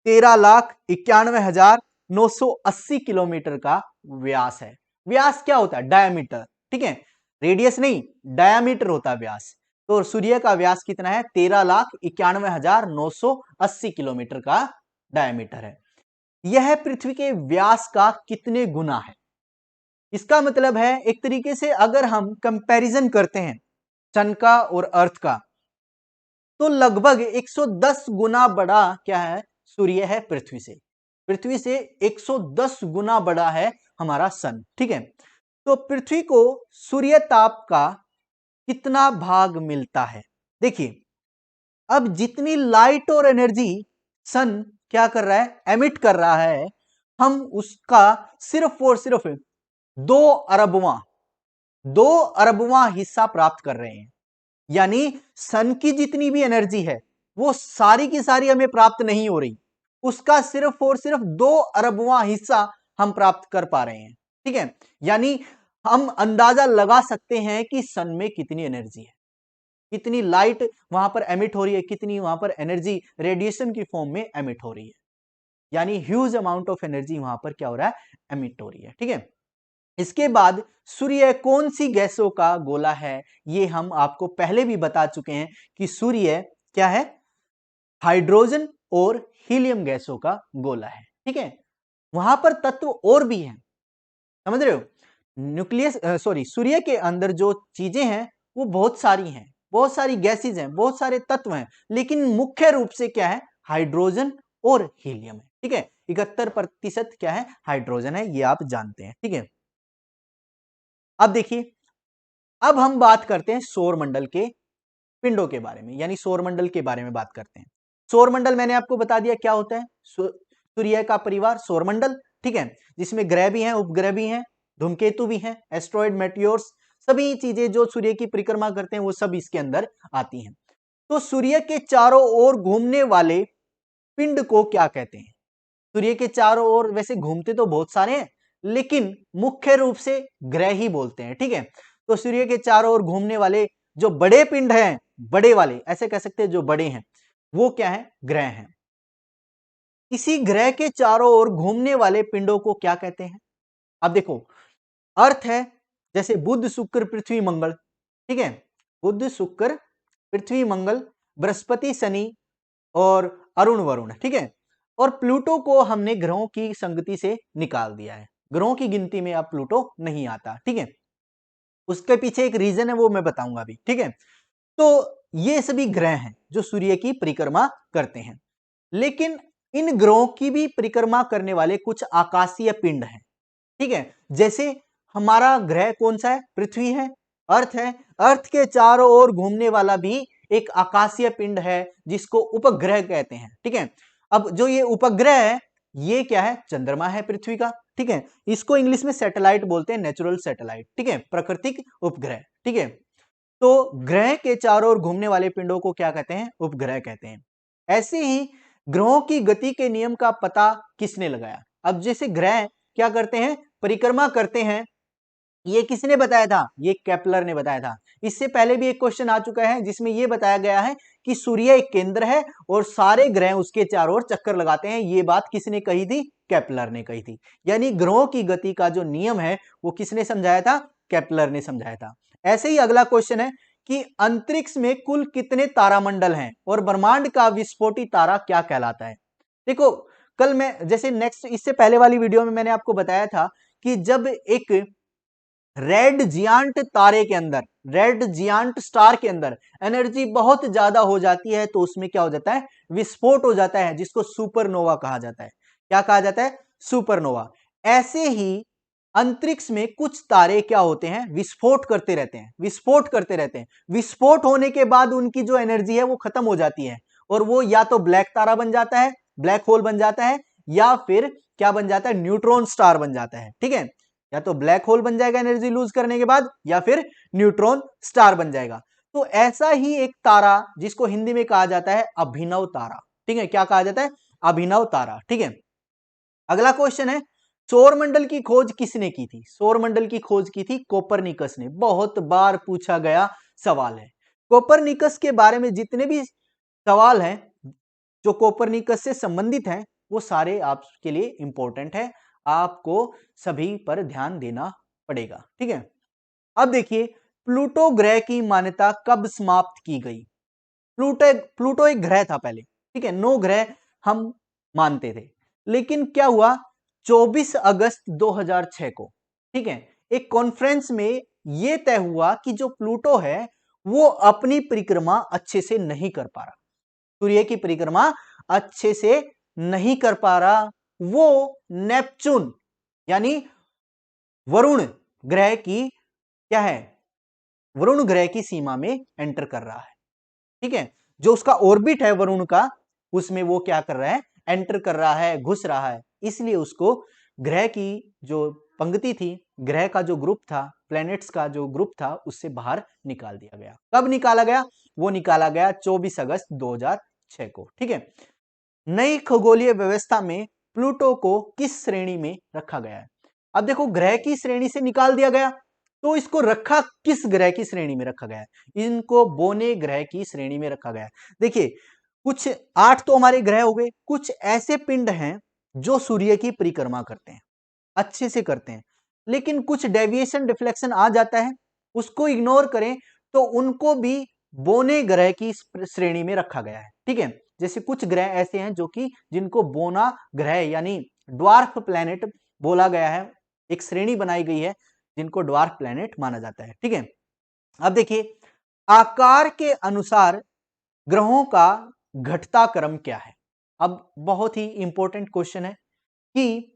13,91,980 किलोमीटर का व्यास है। व्यास क्या होता है, डायमीटर, ठीक है, रेडियस नहीं, डायमीटर होता है व्यास। तो सूर्य का व्यास कितना है, 13,91,980 किलोमीटर का डायमीटर है। यह पृथ्वी के व्यास का कितने गुना है? इसका मतलब है एक तरीके से अगर हम कंपैरिजन करते हैं सन का और अर्थ का, तो लगभग 110 गुना बड़ा क्या है, सूर्य है पृथ्वी से। पृथ्वी से 110 गुना बड़ा है हमारा सन। ठीक है, तो पृथ्वी को सूर्य ताप का कितना भाग मिलता है? देखिए, अब जितनी लाइट और एनर्जी सन क्या कर रहा है, एमिट कर रहा है, हम उसका सिर्फ और सिर्फ 2 अरबवां हिस्सा प्राप्त कर रहे हैं। यानी सन की जितनी भी एनर्जी है वो सारी की सारी हमें प्राप्त नहीं हो रही, उसका सिर्फ और सिर्फ 2 अरबवां हिस्सा हम प्राप्त कर पा रहे हैं। ठीक है, यानी हम अंदाजा लगा सकते हैं कि सन में कितनी एनर्जी है, कितनी लाइट वहां पर एमिट हो रही है, कितनी वहां पर एनर्जी रेडिएशन की फॉर्म में एमिट हो रही है। यानी ह्यूज अमाउंट ऑफ एनर्जी वहां पर क्या हो रहा है, एमिट हो रही है। ठीक है, इसके बाद सूर्य कौन सी गैसों का गोला है? ये हम आपको पहले भी बता चुके हैं कि सूर्य क्या है, हाइड्रोजन और हीलियम गैसों का गोला है। ठीक है, वहां पर तत्व और भी हैं, समझ रहे हो? न्यूक्लियस सॉरी सूर्य के अंदर जो चीजें हैं वो बहुत सारी हैं, बहुत सारी गैसेज हैं, बहुत सारे तत्व हैं, लेकिन मुख्य रूप से क्या है, हाइड्रोजन और हीलियम है। ठीक है, 71% क्या है, हाइड्रोजन है, ये आप जानते हैं। ठीक है, अब देखिए, अब हम बात करते हैं सौर मंडल के पिंडों के बारे में, यानी सौर मंडल के बारे में बात करते हैं। सौर मंडल मैंने आपको बता दिया क्या होता है, सूर्य का परिवार सौर मंडल। ठीक है, जिसमें ग्रह भी हैं, उपग्रह भी हैं, धूमकेतु भी हैं, एस्ट्रॉइड, मेटियोर्स, सभी चीजें जो सूर्य की परिक्रमा करते हैं वो सब इसके अंदर आती हैं। तो सूर्य के चारों ओर घूमने वाले पिंड को क्या कहते हैं? सूर्य के चारों ओर वैसे घूमते तो बहुत सारे हैं, लेकिन मुख्य रूप से ग्रह ही बोलते हैं। ठीक है, तो सूर्य के चारों ओर घूमने वाले जो बड़े पिंड हैं, बड़े वाले ऐसे कह सकते हैं, जो बड़े हैं वो क्या है, ग्रह हैं। इसी ग्रह के चारों ओर घूमने वाले पिंडों को क्या कहते हैं? अब देखो, अर्थ है, जैसे बुध, शुक्र, पृथ्वी, मंगल। ठीक है, बुध, शुक्र, पृथ्वी, मंगल, बृहस्पति, शनि और अरुण, वरुण। ठीक है, और प्लूटो को हमने ग्रहों की संगति से निकाल दिया है, ग्रहों की गिनती में अब प्लूटो नहीं आता। ठीक है, उसके पीछे एक रीजन है, वो मैं बताऊंगा अभी। ठीक है, तो ये सभी ग्रह हैं जो सूर्य की परिक्रमा करते हैं, लेकिन इन ग्रहों की भी परिक्रमा करने वाले कुछ आकाशीय पिंड हैं। ठीक है, जैसे हमारा ग्रह कौन सा है, पृथ्वी है, अर्थ है, अर्थ के चारों ओर घूमने वाला भी एक आकाशीय पिंड है जिसको उपग्रह कहते हैं। ठीक है, अब जो ये उपग्रह है ये क्या है, चंद्रमा है पृथ्वी का। ठीक है, इसको इंग्लिश में सैटेलाइट बोलते हैं, नेचुरल सैटेलाइट। ठीक है, प्राकृतिक उपग्रह। ठीक है, तो ग्रह के चारों ओर घूमने वाले पिंडों को क्या कहते हैं, उपग्रह कहते हैं। ऐसे ही ग्रहों की गति के नियम का पता किसने लगाया? अब जैसे ग्रह क्या करते हैं, परिक्रमा करते हैं, ये किसने बताया था, ये केपलर ने बताया था। इससे पहले भी एक क्वेश्चन आ चुका है जिसमें यह बताया गया है कि सूर्य एक केंद्र है और सारे ग्रह उसके चारों ओर चक्कर लगाते हैं। ये बात किसने कही थी, केपलर ने कही थी। यानी ग्रहों की गति का जो नियम है वो किसने समझाया था, केपलर ने समझाया था। ऐसे ही अगला क्वेश्चन है कि अंतरिक्ष में कुल कितने तारामंडल हैं और ब्रह्मांड का विस्फोटी तारा क्या कहलाता है? देखो, कल मैं जैसे नेक्स्ट इससे पहले वाली वीडियो में मैंने आपको बताया था कि जब एक रेड जियांट तारे के अंदर, रेड जियांट स्टार के अंदर एनर्जी बहुत ज्यादा हो जाती है तो उसमें क्या हो जाता है, विस्फोट हो जाता है, जिसको सुपरनोवा कहा जाता है। क्या कहा जाता है, सुपरनोवा। ऐसे ही अंतरिक्ष में कुछ तारे क्या होते हैं, विस्फोट करते रहते हैं, विस्फोट करते रहते हैं। विस्फोट होने के बाद उनकी जो एनर्जी है वो खत्म हो जाती है और वो या तो ब्लैक तारा बन जाता है, ब्लैक होल बन जाता है, या फिर क्या बन जाता है, न्यूट्रॉन स्टार बन जाता है। ठीक है, या तो ब्लैक होल बन जाएगा एनर्जी लूज करने के बाद, या फिर न्यूट्रॉन स्टार बन जाएगा। तो ऐसा ही एक तारा जिसको हिंदी में कहा जाता है अभिनव तारा। ठीक है, क्या कहा जाता है, अभिनव तारा। ठीक है, अगला क्वेश्चन है, सौरमंडल की खोज किसने की थी? सौरमंडल की खोज की थी कोपरनिकस ने। बहुत बार पूछा गया सवाल है। कोपरनिकस के बारे में जितने भी सवाल हैं जो कोपरनिकस से संबंधित हैं वो सारे आपके लिए इंपॉर्टेंट है, आपको सभी पर ध्यान देना पड़ेगा। ठीक है, अब देखिए, प्लूटो ग्रह की मान्यता कब समाप्त की गई? प्लूटो एक ग्रह था पहले। ठीक है, 9 ग्रह हम मानते थे, लेकिन क्या हुआ, 24 अगस्त 2006 को, ठीक है, एक कॉन्फ्रेंस में यह तय हुआ कि जो प्लूटो है वो अपनी परिक्रमा अच्छे से नहीं कर पा रहा, सूर्य की परिक्रमा अच्छे से नहीं कर पा रहा, वो नेपच्यून यानी वरुण ग्रह की क्या है, वरुण ग्रह की सीमा में एंटर कर रहा है। ठीक है, जो उसका ऑर्बिट है वरुण का, उसमें वो क्या कर रहा है, एंटर कर रहा है, घुस रहा है, इसलिए उसको ग्रह की जो पंक्ति थी, ग्रह का जो ग्रुप था, प्लैनेट्स का जो ग्रुप था, उससे बाहर निकाल दिया गया। कब निकाला गया, वो निकाला गया 24 अगस्त 2006 को। ठीक है, नई खगोलीय व्यवस्था में प्लूटो को किस श्रेणी में रखा गया है। अब देखो, ग्रह की श्रेणी से निकाल दिया गया, तो इसको रखा किस ग्रह की श्रेणी में रखा गया है, इनको बोने ग्रह की श्रेणी में रखा गया है। देखिए, कुछ 8 तो हमारे ग्रह हो गए, कुछ ऐसे पिंड हैं जो सूर्य की परिक्रमा करते हैं, अच्छे से करते हैं, लेकिन कुछ डेविएशन डिफ्लेक्शन आ जाता है, उसको इग्नोर करें तो उनको भी बोने ग्रह की श्रेणी में रखा गया है। ठीक है, जैसे कुछ ग्रह ऐसे हैं जो कि जिनको बोना ग्रह यानी ड्वार्फ प्लैनेट बोला गया है, एक श्रेणी बनाई गई है जिनको ड्वार्फ प्लैनेट माना जाता है। ठीक है, अब देखिए, आकार के अनुसार ग्रहों का घटता क्रम क्या है। अब बहुत ही इंपॉर्टेंट क्वेश्चन है कि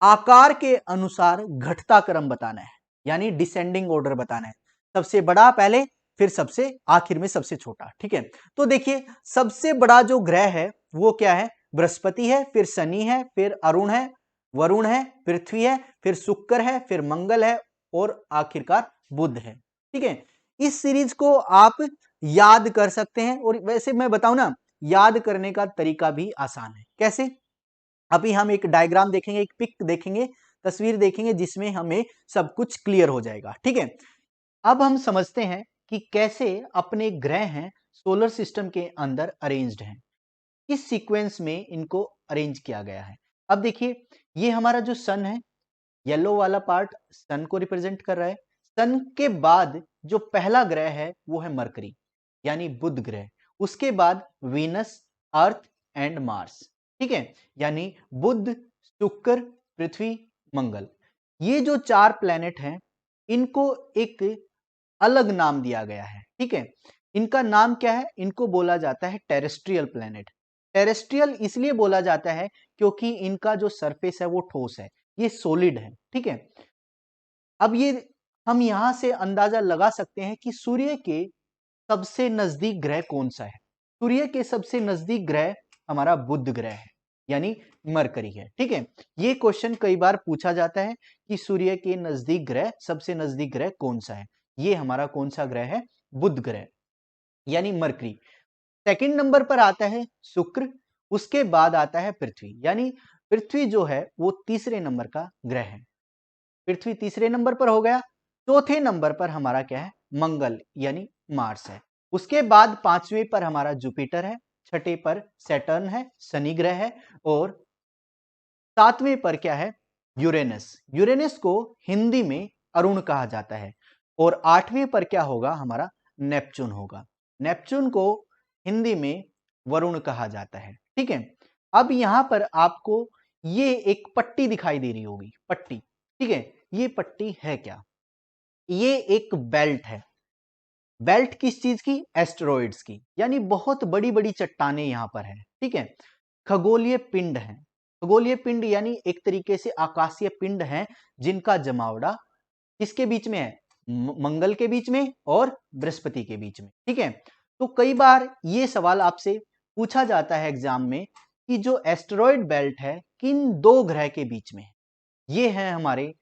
आकार के अनुसार घटता क्रम बताना है, यानी डिसेंडिंग ऑर्डर बताना है, सबसे बड़ा पहले, फिर सबसे आखिर में सबसे छोटा। ठीक है, तो देखिए, सबसे बड़ा जो ग्रह है वो क्या है, बृहस्पति है, फिर शनि है, फिर अरुण है, वरुण है, पृथ्वी है, फिर शुक्र है, फिर मंगल है, और आखिरकार बुध है। ठीक है, इस सीरीज को आप याद कर सकते हैं, और वैसे मैं बताऊं ना, याद करने का तरीका भी आसान है। कैसे, अभी हम एक डायग्राम देखेंगे, एक पिक देखेंगे, तस्वीर देखेंगे, जिसमें हमें सब कुछ क्लियर हो जाएगा। ठीक है, अब हम समझते हैं कि कैसे अपने ग्रह हैं सोलर सिस्टम के अंदर अरेंज्ड हैं, किस सीक्वेंस में इनको अरेंज किया गया है। अब देखिए, ये हमारा जो सन है, येलो वाला पार्ट सन को रिप्रेजेंट कर रहा है। सन के बाद जो पहला ग्रह है वो है मरकरी यानी बुध ग्रह, उसके बाद वीनस, अर्थ एंड मार्स। ठीक है, यानी बुध, शुक्र, पृथ्वी, मंगल। ये जो 4 प्लैनेट हैं, इनको एक अलग नाम दिया गया है। ठीक है, इनका नाम क्या है, इनको बोला जाता है टेरेस्ट्रियल प्लैनेट। टेरेस्ट्रियल इसलिए बोला जाता है क्योंकि इनका जो सरफेस है वो ठोस है, ये सॉलिड है। ठीक है, अब ये हम यहां से अंदाजा लगा सकते हैं कि सूर्य के सबसे नजदीक ग्रह कौन सा है। सूर्य के सबसे नजदीक ग्रह हमारा बुध ग्रह है, यानी मरकरी है। ठीक है, ये क्वेश्चन कई बार पूछा जाता है कि सूर्य के नजदीक ग्रह, सबसे नजदीक ग्रह कौन सा है। ये हमारा कौन सा ग्रह है, बुध ग्रह यानी मरकरी। सेकंड नंबर पर आता है शुक्र, उसके बाद आता है पृथ्वी, यानी पृथ्वी जो है वो तीसरे नंबर का ग्रह है। पृथ्वी तीसरे नंबर पर हो गया। चौथे नंबर पर हमारा क्या है, मंगल यानी मार्स है। उसके बाद पांचवें पर हमारा जुपिटर है, छठे पर सैटर्न है, शनि ग्रह है, और सातवें पर क्या है, यूरेनस। यूरेनस को हिंदी में अरुण कहा जाता है। और आठवें पर क्या होगा, हमारा नेपच्यून होगा। नेपच्यून को हिंदी में वरुण कहा जाता है। ठीक है, अब यहां पर आपको ये एक पट्टी दिखाई दे रही होगी, पट्टी। ठीक है, ये पट्टी है क्या, ये एक बेल्ट है। बेल्ट किस चीज की, एस्टेरॉइड्स की, यानी बहुत बड़ी बड़ी चट्टानें यहां पर है। ठीक है, खगोलीय पिंड है। खगोलीय पिंड यानी एक तरीके से आकाशीय पिंड है, जिनका जमावड़ा किसके बीच में है, मंगल के बीच में और बृहस्पति के बीच में। ठीक है, तो कई बार ये सवाल आपसे पूछा जाता है एग्जाम में कि जो एस्टेरॉइड बेल्ट है किन दो ग्रह के बीच में है। ये है हमारे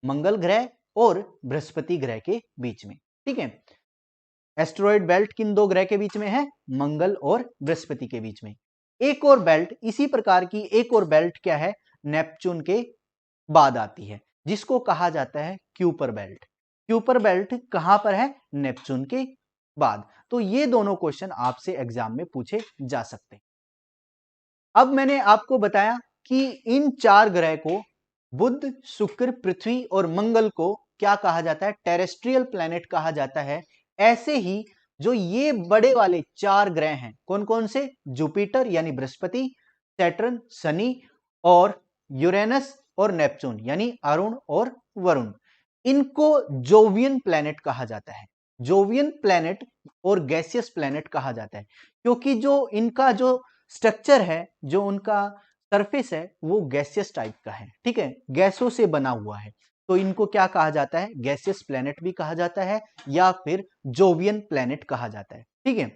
मंगल ग्रह और बृहस्पति ग्रह के बीच में। ठीक है, एस्टेरॉइड बेल्ट किन दो ग्रह के बीच में है, मंगल और बृहस्पति के बीच में। एक और बेल्ट, इसी प्रकार की एक और बेल्ट क्या है, नेपच्यून के बाद आती है, जिसको कहा जाता है क्यूपर बेल्ट। क्यूपर बेल्ट कहां पर है, नेपच्यून के बाद। तो ये दोनों क्वेश्चन आपसे एग्जाम में पूछे जा सकते हैं। अब मैंने आपको बताया कि इन 4 ग्रह को, बुध, शुक्र, पृथ्वी और मंगल को क्या कहा जाता है, टेरेस्ट्रियल प्लैनेट कहा जाता है। ऐसे ही जो ये बड़े वाले 4 ग्रह हैं, कौन कौन से, जुपिटर यानी बृहस्पति, सैटर्न शनि, और यूरेनस और नेपच्यून यानी अरुण और वरुण, इनको जोवियन प्लैनेट कहा जाता है। जोवियन प्लैनेट और गैसियस प्लैनेट कहा जाता है, क्योंकि जो इनका जो स्ट्रक्चर है, जो उनका सरफेस है वो गैसियस टाइप का है, ठीक है, गैसों से बना हुआ है, तो इनको क्या कहा जाता है, गैसियस प्लैनेट भी कहा जाता है या फिर जोवियन प्लैनेट कहा जाता है, ठीक है।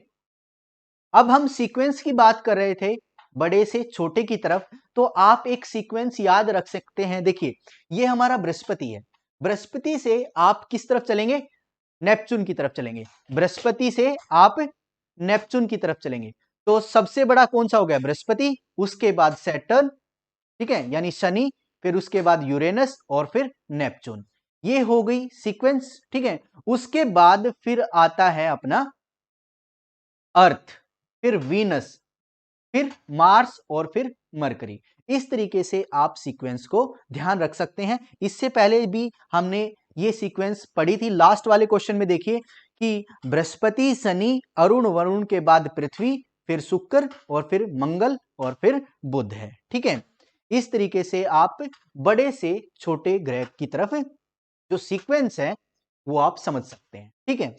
अब हम सीक्वेंस की बात कर रहे थे बड़े से छोटे की तरफ, तो आप एक सीक्वेंस याद रख सकते हैं। देखिए ये हमारा बृहस्पति है, बृहस्पति से आप किस तरफ चलेंगे, नेपच्यून की तरफ चलेंगे, बृहस्पति से आप नेपच्यून की तरफ चलेंगे, तो सबसे बड़ा कौन सा हो गया, बृहस्पति, उसके बाद सैटर्न, ठीक है, यानी शनि, फिर उसके बाद यूरेनस और फिर नेपच्यून। ये हो गई सीक्वेंस, ठीक है। उसके बाद फिर आता है अपना अर्थ, फिर वीनस, फिर मार्स और फिर मरकरी। इस तरीके से आप सीक्वेंस को ध्यान रख सकते हैं। इससे पहले भी हमने ये सीक्वेंस पढ़ी थी, लास्ट वाले क्वेश्चन में देखिए कि बृहस्पति, शनि, अरुण, वरुण के बाद पृथ्वी, फिर शुक्र और फिर मंगल और फिर बुध है, ठीक है। इस तरीके से आप बड़े से छोटे ग्रह की तरफ जो सीक्वेंस है वो आप समझ सकते हैं, ठीक है।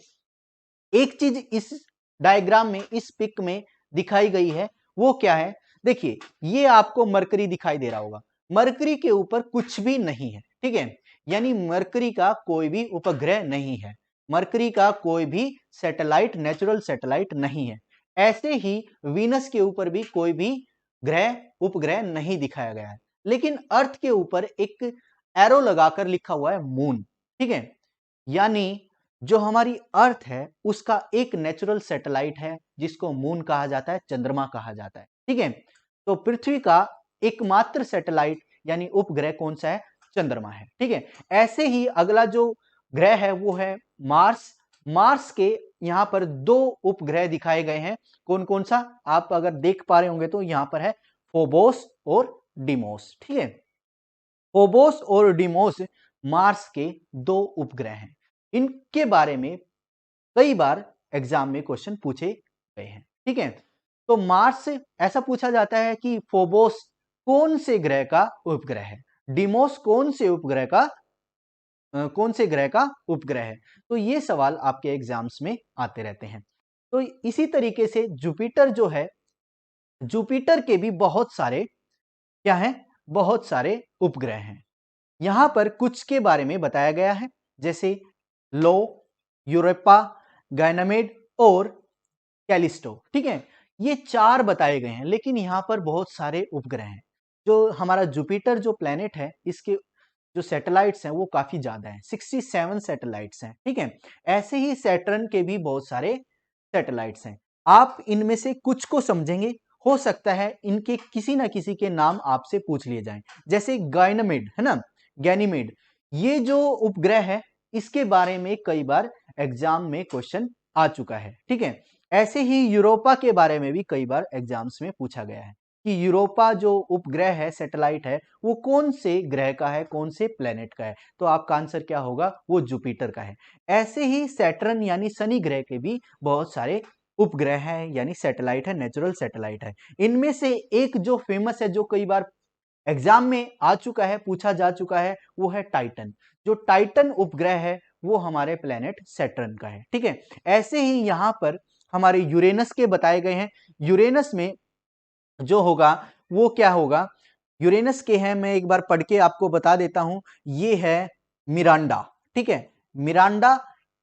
एक चीज इस डायग्राम में, इस पिक में दिखाई गई है, वो क्या है, देखिए ये आपको मरकरी दिखाई दे रहा होगा, मरकरी के ऊपर कुछ भी नहीं है, ठीक है, यानी मरकरी का कोई भी उपग्रह नहीं है, मरकरी का कोई भी सैटेलाइट, नेचुरल सैटेलाइट नहीं है। ऐसे ही वीनस के ऊपर भी कोई भी ग्रह, उपग्रह नहीं दिखाया गया है, लेकिन अर्थ के ऊपर एक एरो लगाकर लिखा हुआ है मून, ठीक है, यानी जो हमारी अर्थ है उसका एक नेचुरल सैटेलाइट है जिसको मून कहा जाता है, चंद्रमा कहा जाता है, ठीक है। तो पृथ्वी का एकमात्र सैटेलाइट यानी उपग्रह कौन सा है, चंद्रमा है, ठीक है। ऐसे ही अगला जो ग्रह है वो है मार्स। मार्स के यहां पर दो उपग्रह दिखाए गए हैं, कौन कौन सा, आप अगर देख पा रहे होंगे तो यहां पर है फोबोस और डिमोस, ठीक है। फोबोस और डिमोस मार्स के दो उपग्रह हैं, इनके बारे में कई बार एग्जाम में क्वेश्चन पूछे गए हैं, ठीक है। तो मार्स से ऐसा पूछा जाता है कि फोबोस कौन से ग्रह का उपग्रह है, डिमोस कौन से उपग्रह का कौन से ग्रह का उपग्रह है, तो ये सवाल आपके एग्जाम्स में आते रहते हैं। तो इसी तरीके से जुपिटर जो है, जुपिटर के भी बहुत सारे क्या हैं, बहुत सारे उपग्रह हैं। यहां पर कुछ के बारे में बताया गया है, जैसे लो, यूरोपा, गायनामेड और कैलिस्टो, ठीक है। ये चार बताए गए हैं, लेकिन यहां पर बहुत सारे उपग्रह हैं। जो हमारा जुपिटर जो प्लेनेट है, इसके जो सैटेलाइट्स हैं वो काफी ज्यादा हैं, 67 सैटेलाइट्स हैं, ठीक है। ऐसे ही सैटर्न के भी बहुत सारे सैटेलाइट्स हैं। आप इनमें से कुछ को समझेंगे, हो सकता है इनके किसी ना किसी के नाम आपसे पूछ लिए जाएं, जैसे गायनामेड है ना, गैनीमेड, ये जो उपग्रह है इसके बारे में कई बार एग्जाम में क्वेश्चन आ चुका है, ठीक है। ऐसे ही यूरोपा के बारे में भी कई बार एग्जाम्स में पूछा गया है कि यूरोपा जो उपग्रह है, सैटेलाइट है, वो कौन से ग्रह का है, कौन से प्लेनेट का है, तो आपका आंसर क्या होगा, वो जुपिटर का है। ऐसे ही सैटर्न यानी शनि ग्रह के भी बहुत सारे उपग्रह है यानी सैटेलाइट है, नेचुरल सैटेलाइट है। इनमें से एक जो फेमस है, जो कई बार एग्जाम में आ चुका है, पूछा जा चुका है, वो है टाइटन। जो टाइटन उपग्रह है वो हमारे प्लेनेट सैटर्न का है, ठीक है। ऐसे ही यहां पर हमारे यूरेनस के बताए गए हैं। यूरेनस में जो होगा वो क्या होगा, यूरेनस के हैं, मैं एक बार पढ़ के आपको बता देता हूं। ये है मिरांडा, ठीक है, मिरांडा,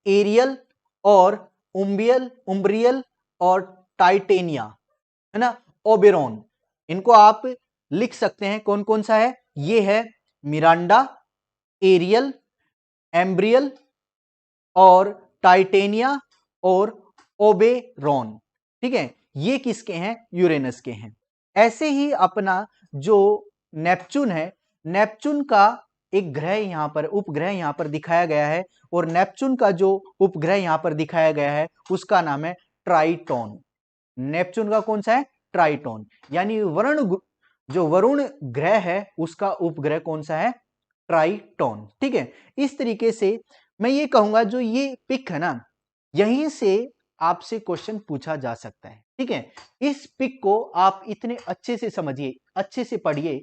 एरियल और उम्ब्रियल और टाइटेनिया, है ना, ओबेरॉन, इनको आप लिख सकते हैं। कौन कौन सा है, ये है मिरांडा, एरियल, एम्ब्रियल और टाइटेनिया और ओबेरॉन, ठीक है। ये किसके हैं, यूरेनस के हैं। ऐसे ही अपना जो नेपच्यून है, नेपच्यून का एक ग्रह यहां पर, उपग्रह यहां पर दिखाया गया है, और नेपच्यून का जो उपग्रह यहां पर दिखाया गया है उसका नाम है ट्राइटॉन। नेपच्यून का कौन सा है, ट्राइटॉन, यानी जो वरुण ग्रह है उसका उपग्रह कौन सा है, ट्राइटॉन, ठीक है। इस तरीके से मैं ये कहूंगा जो ये पिक है ना, यहीं से आपसे क्वेश्चन पूछा जा सकता है, ठीक है। इस पिक को आप इतने अच्छे से समझिए, अच्छे से पढ़िए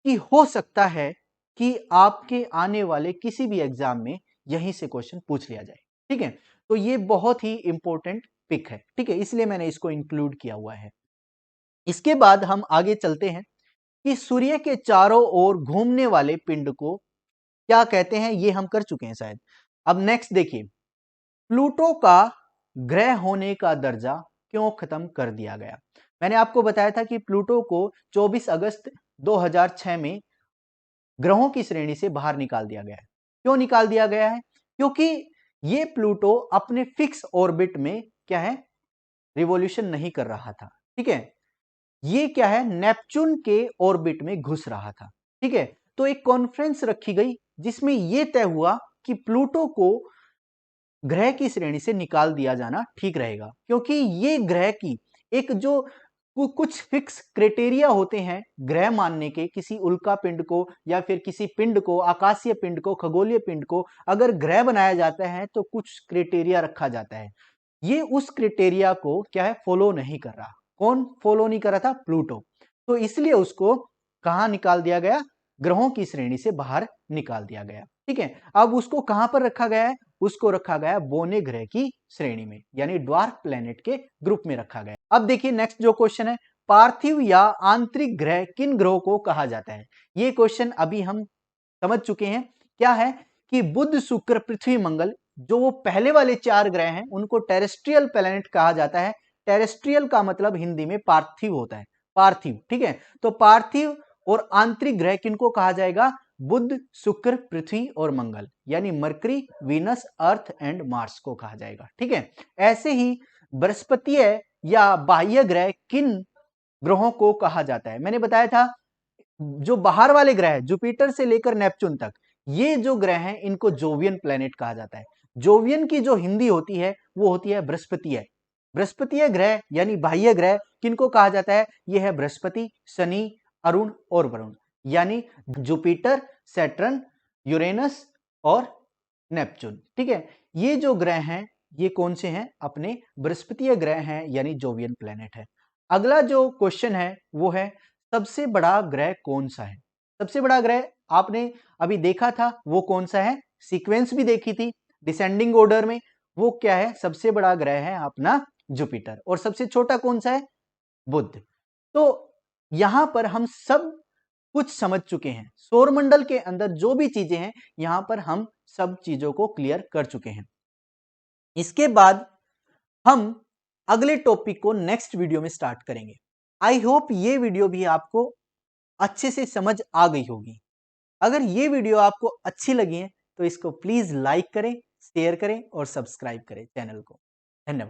कि हो सकता है कि आपके आने वाले किसी भी एग्जाम में यहीं से क्वेश्चन पूछ लिया जाए, ठीक है। तो ये बहुत ही इंपॉर्टेंट पिक है, ठीक है, इसलिए मैंने इसको इंक्लूड किया हुआ है। इसके बाद हम आगे चलते हैं। कि सूर्य के चारों ओर घूमने वाले पिंड को क्या कहते हैं, ये हम कर चुके हैं शायद। अब नेक्स्ट देखिए, प्लूटो का ग्रह होने का दर्जा क्यों खत्म कर दिया गया। मैंने आपको बताया था कि प्लूटो को 24 अगस्त 2006 में ग्रहों की श्रेणी से बाहर निकाल दिया गया है। क्यों निकाल दिया गया है? क्योंकि ये प्लूटो अपने फिक्स ऑर्बिट में क्या है, रिवॉल्यूशन नहीं कर रहा था। ठीक है, ये क्या है, नेपच्यून के ऑर्बिट में घुस रहा था। ठीक है, तो एक कॉन्फ्रेंस रखी गई जिसमें यह तय हुआ कि प्लूटो को ग्रह की श्रेणी से निकाल दिया जाना ठीक रहेगा, क्योंकि ये ग्रह की एक जो कुछ फिक्स क्राइटेरिया होते हैं ग्रह मानने के, किसी उल्का पिंड को या फिर किसी पिंड को, आकाशीय पिंड को, खगोलीय पिंड को अगर ग्रह बनाया जाता है तो कुछ क्राइटेरिया रखा जाता है। ये उस क्राइटेरिया को क्या है, फॉलो नहीं कर रहा। कौन फॉलो नहीं कर रहा था? प्लूटो। तो इसलिए उसको कहां निकाल दिया गया? ग्रहों की श्रेणी से बाहर निकाल दिया गया। ठीक है, अब उसको कहां पर रखा गया है? उसको रखा गया बोने ग्रह की श्रेणी में, यानी ड्वार्फ प्लेनेट के ग्रुप में रखा गया। अब देखिए नेक्स्ट जो क्वेश्चन है, पार्थिव या आंतरिक ग्रह किन ग्रहों को कहा जाता है? ये क्वेश्चन अभी हम समझ चुके हैं। क्या है कि बुध, शुक्र, पृथ्वी, मंगल, जो वो पहले वाले 4 ग्रह हैं उनको टेरेस्ट्रियल प्लेनेट कहा जाता है। टेरेस्ट्रियल का मतलब हिंदी में पार्थिव होता है, पार्थिव। ठीक है, तो पार्थिव और आंतरिक ग्रह किनको कहा जाएगा? बुध, शुक्र, पृथ्वी और मंगल, यानी mercury, Venus, earth and Mars को कहा जाएगा। ठीक है, ऐसे ही बृहस्पतीय या बाह्य ग्रह किन ग्रहों को कहा जाता है? मैंने बताया था जो बाहर वाले ग्रह जुपिटर से लेकर नेपच्यून तक, ये जो ग्रह हैं इनको जोवियन प्लेनेट कहा जाता है। जोवियन की जो हिंदी होती है वो होती है बृहस्पतीय। बृहस्पतीय ग्रह यानी बाह्य ग्रह किनको कहा जाता है? यह है बृहस्पति, शनि, अरुण और वरुण, यानी जुपिटर, सैटर्न, यूरेनस और नेपच्यून। ठीक है, ये जो ग्रह हैं ये कौन से हैं? अपने बृहस्पतीय ग्रह हैं, यानी जोवियन प्लेनेट है। अगला जो क्वेश्चन है वो है सबसे बड़ा ग्रह कौन सा है? सबसे बड़ा ग्रह आपने अभी देखा था वो कौन सा है, सीक्वेंस भी देखी थी डिसेंडिंग ऑर्डर में। वो क्या है? सबसे बड़ा ग्रह है अपना जुपिटर। और सबसे छोटा कौन सा है? बुध। तो यहां पर हम सब कुछ समझ चुके हैं, सौरमंडल के अंदर जो भी चीजें हैं यहां पर हम सब चीजों को क्लियर कर चुके हैं। इसके बाद हम अगले टॉपिक को नेक्स्ट वीडियो में स्टार्ट करेंगे। आई होप ये वीडियो भी आपको अच्छे से समझ आ गई होगी। अगर ये वीडियो आपको अच्छी लगी है तो इसको प्लीज लाइक करें, शेयर करें और सब्सक्राइब करें चैनल को। धन्यवाद।